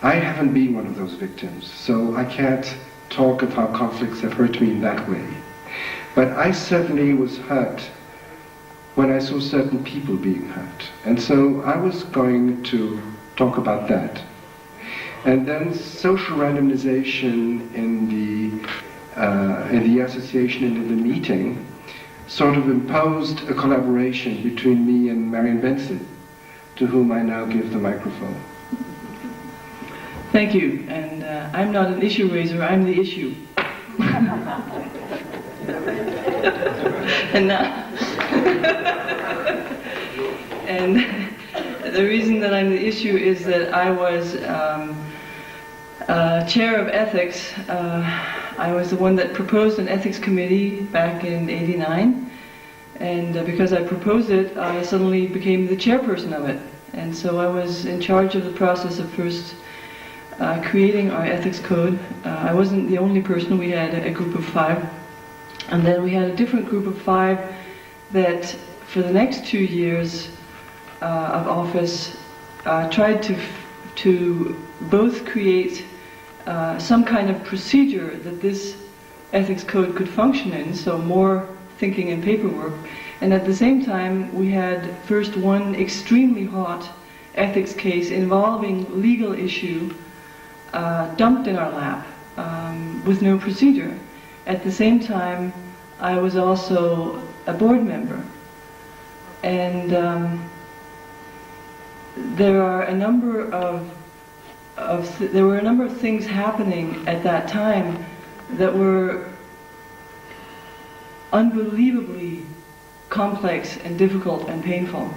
I haven't been one of those victims, so I can't talk of how conflicts have hurt me in that way. But I certainly was hurt when I saw certain people being hurt. And so I was going to talk about that. And then social randomization in the association and in the meeting sort of imposed a collaboration between me and Marion Benson, to whom I now give the microphone. Thank you, and I'm not an issue raiser, I'm the issue. and the reason that I'm the issue is that I was chair of ethics. I was the one that proposed an ethics committee back in '89, and because I proposed it, I suddenly became the chairperson of it. And so I was in charge of the process of first creating our ethics code. I wasn't the only person, we had a group of 5. And then we had a different group of 5 that for the next 2 years of office tried to both create some kind of procedure that this ethics code could function in, so more thinking and paperwork. And at the same time, we had first one extremely hot ethics case involving legal issue dumped in our lap with no procedure. At the same time, I was also a board member. And there were a number of things happening at that time that were unbelievably complex and difficult and painful.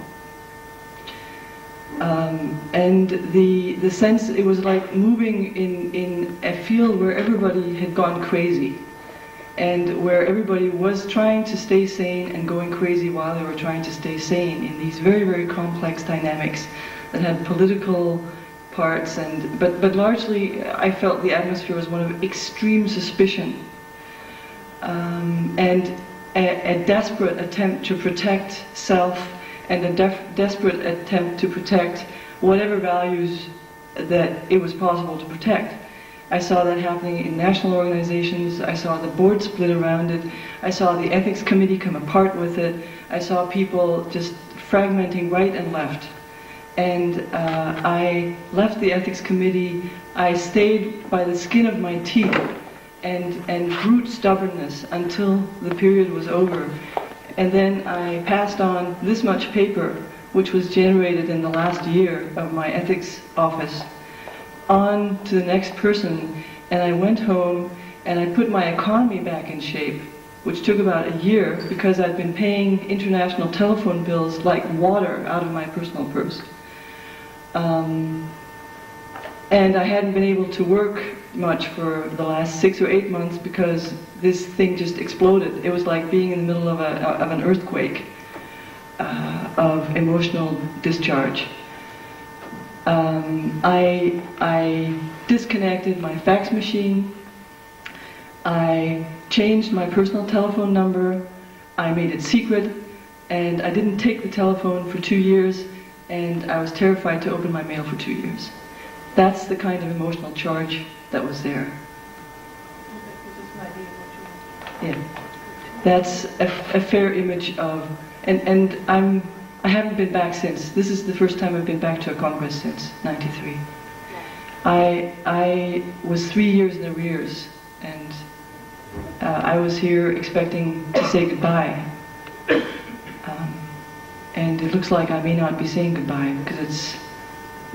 And the sense, it was like moving in a field where everybody had gone crazy, and where everybody was trying to stay sane and going crazy while they were trying to stay sane in these very, very complex dynamics that had political parts, but largely I felt the atmosphere was one of extreme suspicion and a desperate attempt to protect self and a desperate attempt to protect whatever values that it was possible to protect. I saw that happening in national organizations. I saw the board split around it. I saw the ethics committee come apart with it. I saw people just fragmenting right and left. And I left the ethics committee. I stayed by the skin of my teeth and brute stubbornness until the period was over. And then I passed on this much paper, which was generated in the last year of my ethics office, on to the next person. And I went home and I put my economy back in shape, which took about a year because I'd been paying international telephone bills like water out of my personal purse. And I hadn't been able to work much for the last 6 or 8 months because this thing just exploded. It was like being in the middle of an earthquake of emotional discharge. I disconnected my fax machine. I changed my personal telephone number. I made it secret, and I didn't take the telephone for 2 years, and I was terrified to open my mail for 2 years. That's the kind of emotional charge that was there. Yeah, that's a fair image of, and I haven't been back since. This is the first time I've been back to a Congress since '93. I was 3 years in arrears, and I was here expecting to say goodbye. And it looks like I may not be saying goodbye because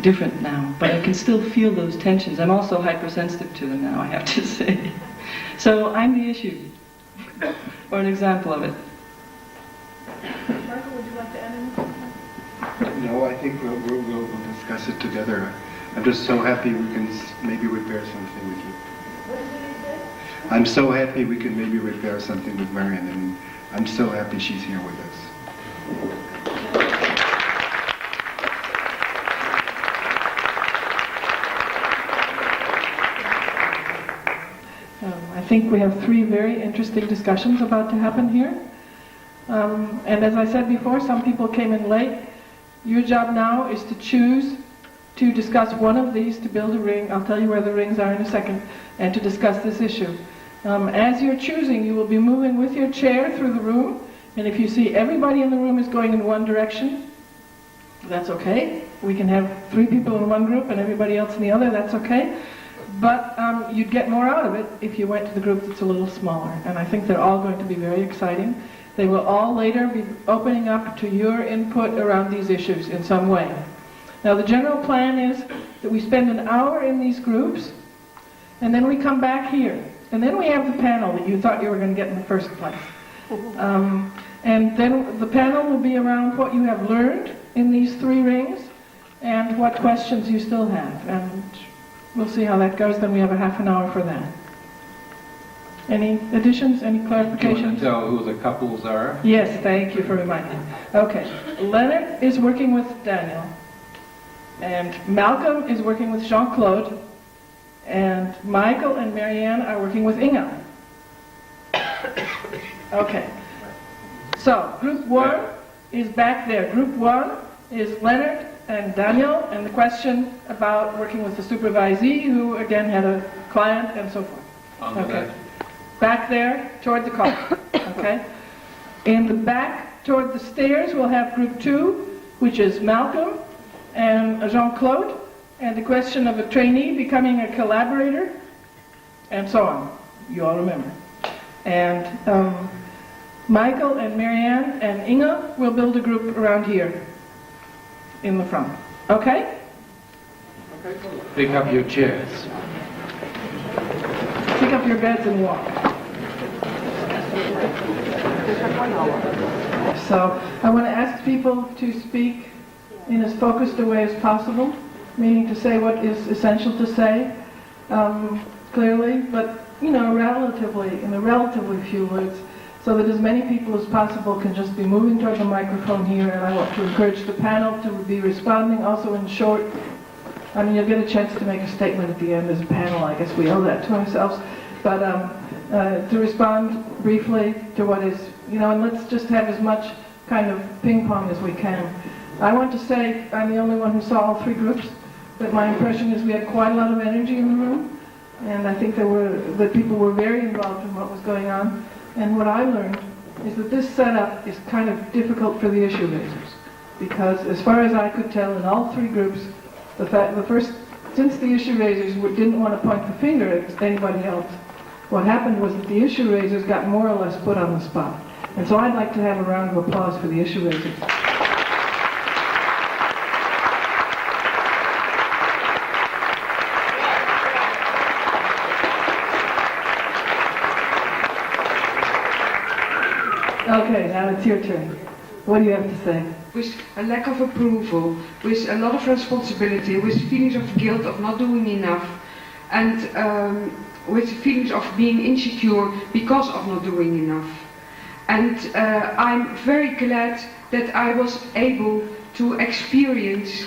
different now, but I can still feel those tensions. I'm also hypersensitive to them now, I have to say. So I'm the issue, or an example of it. Michael, would you like to add anything? No, I think we'll discuss it together. I'm just so happy we can maybe repair something with you. What did he say? I'm so happy we can maybe repair something with Marion, and I'm so happy she's here with us. I think we have 3 very interesting discussions about to happen here. And as I said before, some people came in late. Your job now is to choose to discuss one of these, to build a ring. I'll tell you where the rings are in a second, and to discuss this issue. As you're choosing, you will be moving with your chair through the room, and if you see everybody in the room is going in one direction, that's okay. We can have 3 people in one group and everybody else in the other, that's okay. But you'd get more out of it if you went to the group that's a little smaller, and I think they're all going to be very exciting. They will all later be opening up to your input around these issues in some way. Now the general plan is that we spend an hour in these groups, and then we come back here. And then we have the panel that you thought you were going to get in the first place. And then the panel will be around what you have learned in these 3 rings, and what questions you still have. And we'll see how that goes. Then we have a half an hour for that. Any additions, any Do you want clarifications? to tell who the couples are? Yes, thank you for reminding me. Okay, Leonard is working with Daniel, and Malcolm is working with Jean-Claude, and Michael and Marianne are working with Inga. Okay, so group 1 is back there. Group 1 is Leonard and Daniel, and the question about working with the supervisee, who again had a client and so forth. Okay. Back there, toward the car, okay? In the back, toward the stairs, we'll have group 2, which is Malcolm and Jean-Claude, and the question of a trainee becoming a collaborator, and so on. You all remember. And Michael and Marianne and Inga will build a group around here, in the front. Okay? Pick up your chairs. Pick up your beds and walk. So I want to ask people to speak in as focused a way as possible, meaning to say what is essential to say clearly, but in a relatively few words, so that as many people as possible can just be moving toward the microphone here. And I want to encourage the panel to be responding also in short. I mean, you'll get a chance to make a statement at the end as a panel. I guess we owe that to ourselves. But to respond briefly to what is, and let's just have as much kind of ping pong as we can. I want to say, I'm the only one who saw all 3 groups, but my impression is we had quite a lot of energy in the room, and I think that people were very involved in what was going on. And what I learned is that this setup is kind of difficult for the issue raisers, because as far as I could tell in all 3 groups, since the issue raisers didn't want to point the finger at anybody else, what happened was that the issue raisers got more or less put on the spot. And so I'd like to have a round of applause for the issue raisers. Okay, now it's your turn. What do you have to say? With a lack of approval, with a lot of responsibility, with feelings of guilt of not doing enough, and with feelings of being insecure because of not doing enough. And I'm very glad that I was able to experience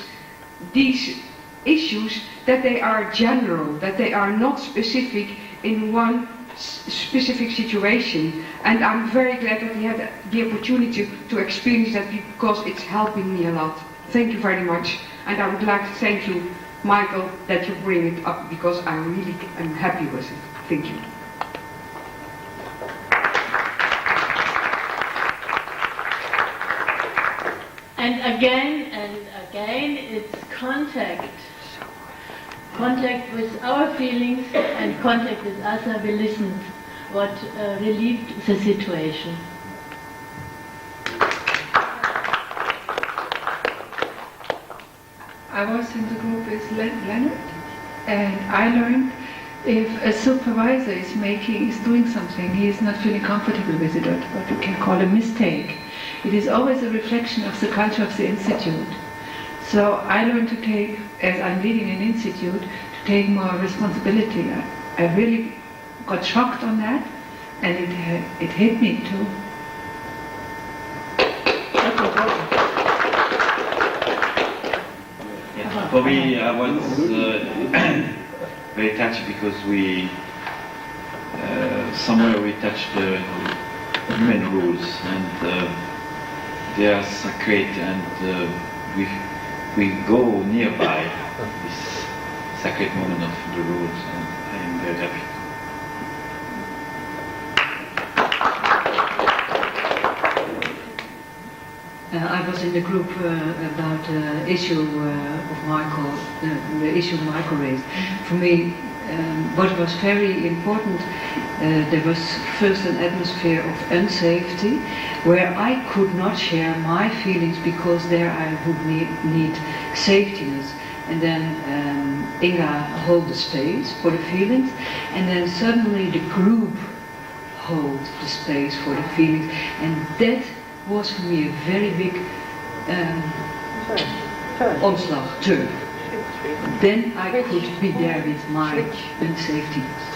these issues, that they are general, that they are not specific in one specific situation. And I'm very glad that we had the opportunity to experience that, because it's helping me a lot. Thank you very much. And I would like to thank you, Michael, that you bring it up, because I really am happy with it. Thank you. And again, it's contact. Contact with our feelings and contact with others. We listened what relieved the situation. I was in the group with Leonard, and I learned if a supervisor is doing something, he is not feeling comfortable with it, or what you can call a mistake, it is always a reflection of the culture of the institute. So I learned to take, as I'm leading an institute, to take more responsibility. I really got shocked on that, and it hit me too. Yeah, for me, I was very touched because we somewhere we touched the human rules, and they are sacred, and we go nearby this sacred moment of the rules, and I am very happy. I was in the group about the issue of Michael, the issue Michael raised. For me, what was very important, there was first an atmosphere of unsafety, where I could not share my feelings because there I would need safetiness. And then Inga hold the space for the feelings, and then suddenly the group hold the space for the feelings, and that was for me a very big turn. Then I could be there with my unsafetiness.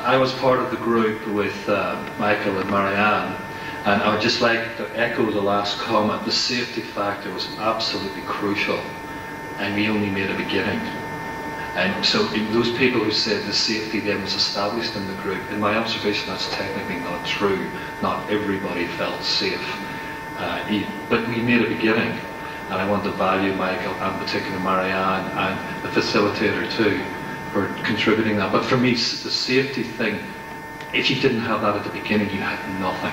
I was part of the group with Michael and Marianne, and I would just like to echo the last comment. The safety factor was absolutely crucial, and we only made a beginning. And so those people who said the safety then was established in the group, in my observation that's technically not true. Not everybody felt safe, but we made a beginning, and I want to value Michael and particularly Marianne and the facilitator too for contributing that. But for me, the safety thing, if you didn't have that at the beginning, you had nothing.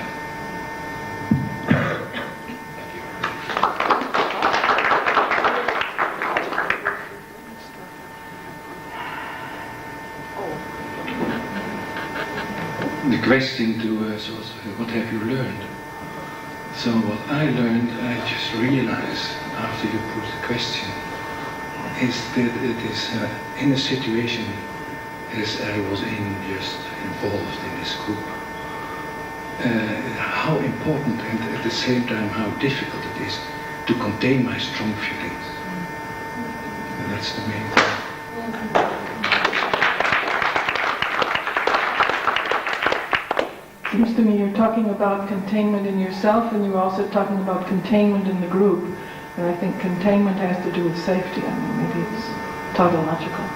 The question to us was, what have you learned? So what I learned, I just realized after you put the question, is that it is in a situation as I was just involved in this group, how important and at the same time how difficult it is to contain my strong feelings. And that's the main thing. Seems to me you're talking about containment in yourself, and you're also talking about containment in the group. And I think containment has to do with safety. I mean, maybe it's tautological.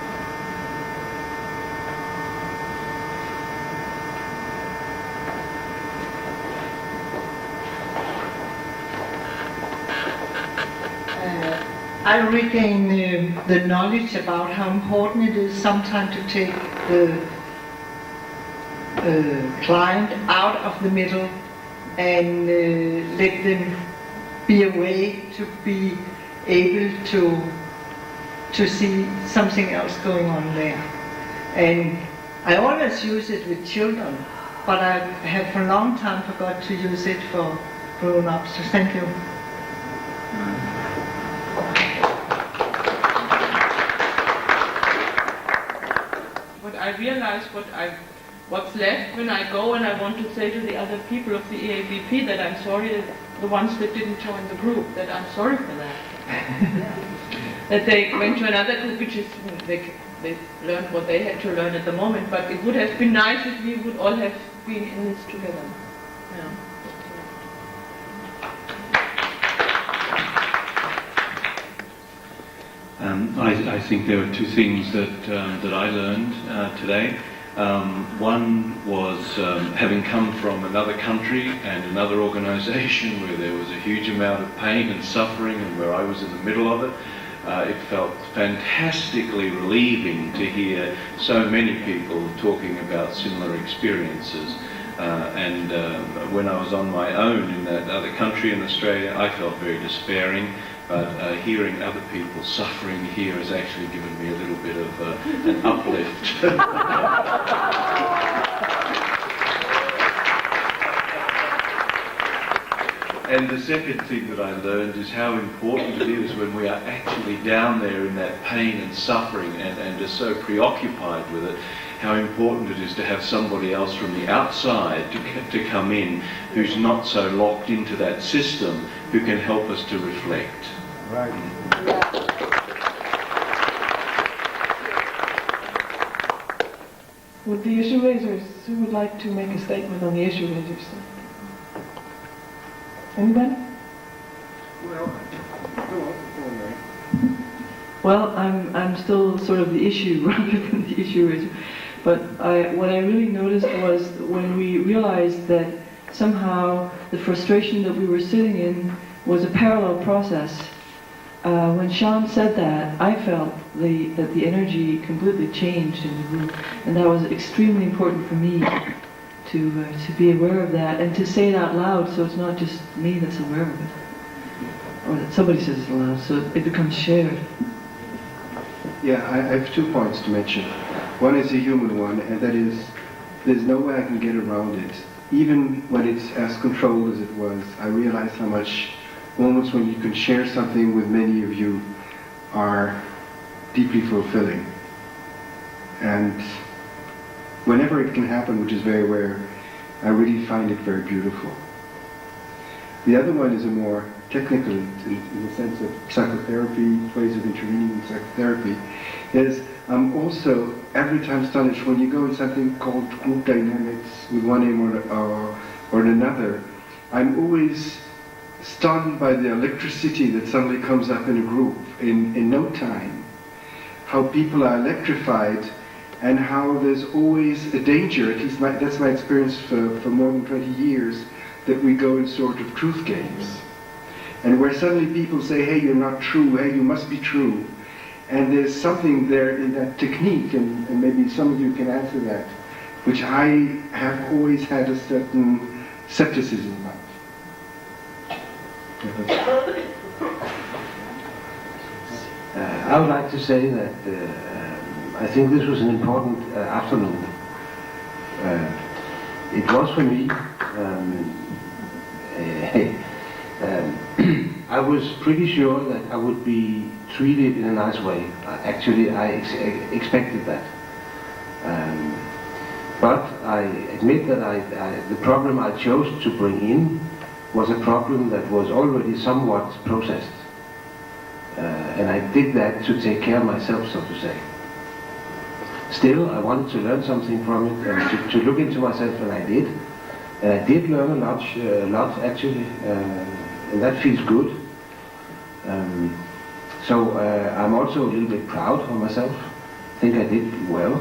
I regain the knowledge about how important it is sometimes to take the client out of the middle and let them be a way to be able to see something else going on there. And I always use it with children, but I have for a long time forgot to use it for grown-ups. So thank you. But I realize what's left when I go and I want to say to the other people of the EABP that I'm sorry, that the ones that didn't join the group, that I'm sorry for that. That they went to another group, which is, they learned what they had to learn at the moment, but it would have been nice if we would all have been in this together. Yeah. I think there are two things that I learned today. One was having come from another country and another organization where there was a huge amount of pain and suffering, and where I was in the middle of it. It felt fantastically relieving to hear so many people talking about similar experiences. And when I was on my own in that other country in Australia, I felt very despairing. but hearing other people suffering here has actually given me a little bit of an uplift. And the second thing that I learned is how important it is when we are actually down there in that pain and suffering and are so preoccupied with it, how important it is to have somebody else from the outside to come in who's not so locked into that system, who can help us to reflect. Right. Would the issue raisers, who would like to make a statement on the issue raisers? Anybody? Well, I'm still sort of the issue rather than the issue raiser. But what I really noticed was when we realized that somehow the frustration that we were sitting in was a parallel process. When Sean said that, I felt that the energy completely changed in the room, and that was extremely important for me to be aware of that and to say it out loud, so it's not just me that's aware of it, or that somebody says it aloud, so it becomes shared. Yeah, I have 2 points to mention. One is a human one, and that is, there's no way I can get around it. Even when it's as controlled as it was, I realized how much moments when you can share something with many of you are deeply fulfilling. And whenever it can happen, which is very rare, I really find it very beautiful. The other one is a more technical, in the sense of psychotherapy, ways of intervening in psychotherapy, is I'm also every time astonished when you go in something called group dynamics with one aim or another. I'm always stunned by the electricity that suddenly comes up in a group in no time. How people are electrified, and how there's always a danger, at least that's my experience for more than 20 years, that we go in sort of truth games. And where suddenly people say, hey, you're not true, hey, you must be true. And there's something there in that technique, and maybe some of you can answer that, which I have always had a certain skepticism about. I would like to say that I think this was an important afternoon. It was for me. I was pretty sure that I would be treated in a nice way. Actually, I expected that. But I admit that the problem I chose to bring in was a problem that was already somewhat processed. And I did that to take care of myself, so to say. Still, I wanted to learn something from it, and to look into myself, and I did. And I did learn a lot actually, and that feels good. So I'm also a little bit proud of myself. I think I did well.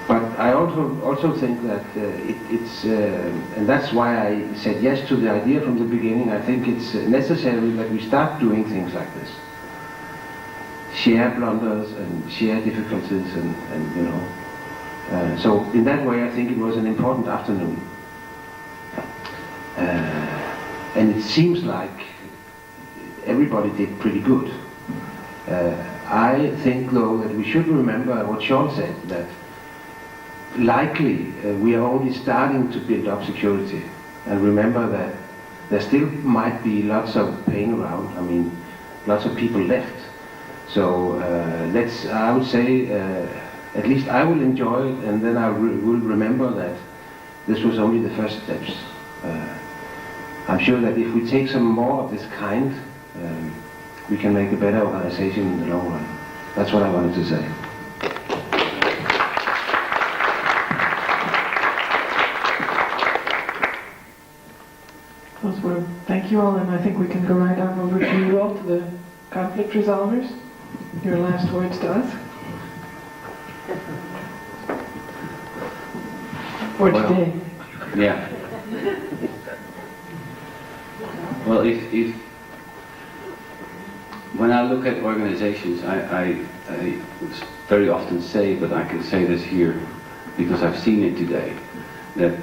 But I also think that it's, and that's why I said yes to the idea from the beginning. I think it's necessary that we start doing things like this. Share blunders and share difficulties and you know. So in that way I think it was an important afternoon. And it seems like everybody did pretty good. I think though that we should remember what Sean said, that likely we are only starting to build up security, and remember that there still might be lots of pain around. I mean, lots of people left. So I would say, at least I will enjoy it, and then I will remember that this was only the first steps. I'm sure that if we take some more of this kind, we can make a better organization in the long run. That's what I wanted to say. Thank you all, and I think we can go right on over to you all, to the conflict resolvers. Your last words to us. For today. Yeah. Well, if when I look at organizations, I very often say, but I can say this here because I've seen it today, that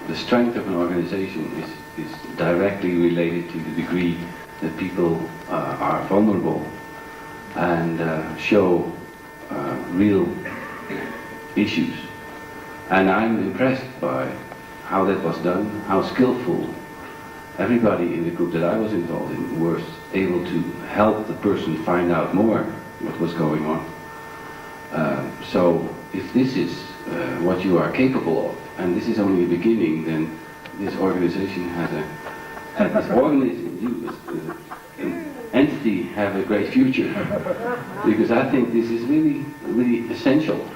the strength of an organization is directly related to the degree that people are vulnerable and show real issues. And I'm impressed by how that was done, how skillful everybody in the group that I was involved in was able to help the person find out more what was going on. So if this is what you are capable of, and this is only the beginning, then this organization has this organism, you as an entity, have a great future. Because I think this is really, really essential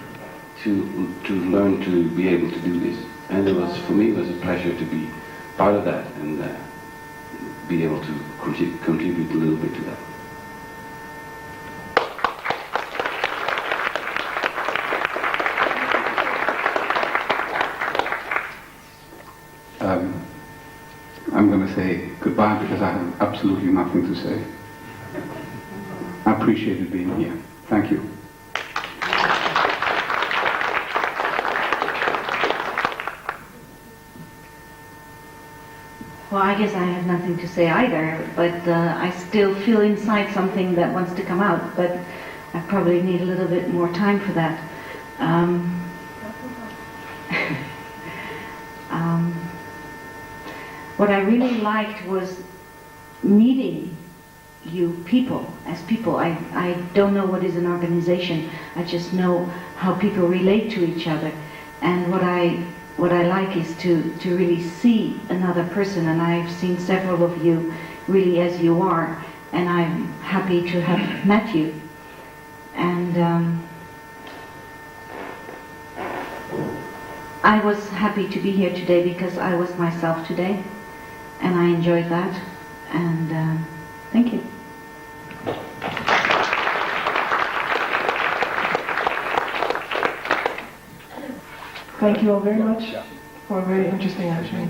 to learn to be able to do this. And for me, it was a pleasure to be part of that and be able to contribute a little bit to that. I'm going to say goodbye because I have absolutely nothing to say. I appreciated being here. Thank you. Well, I guess I have nothing to say either, but I still feel inside something that wants to come out, but I probably need a little bit more time for that. What I really liked was meeting you people as people. I don't know what is an organization. I just know how people relate to each other. And what I like is to really see another person, and I've seen several of you really as you are, and I'm happy to have met you. And I was happy to be here today because I was myself today, and I enjoyed that, and thank you. Thank you all very much for a very interesting action.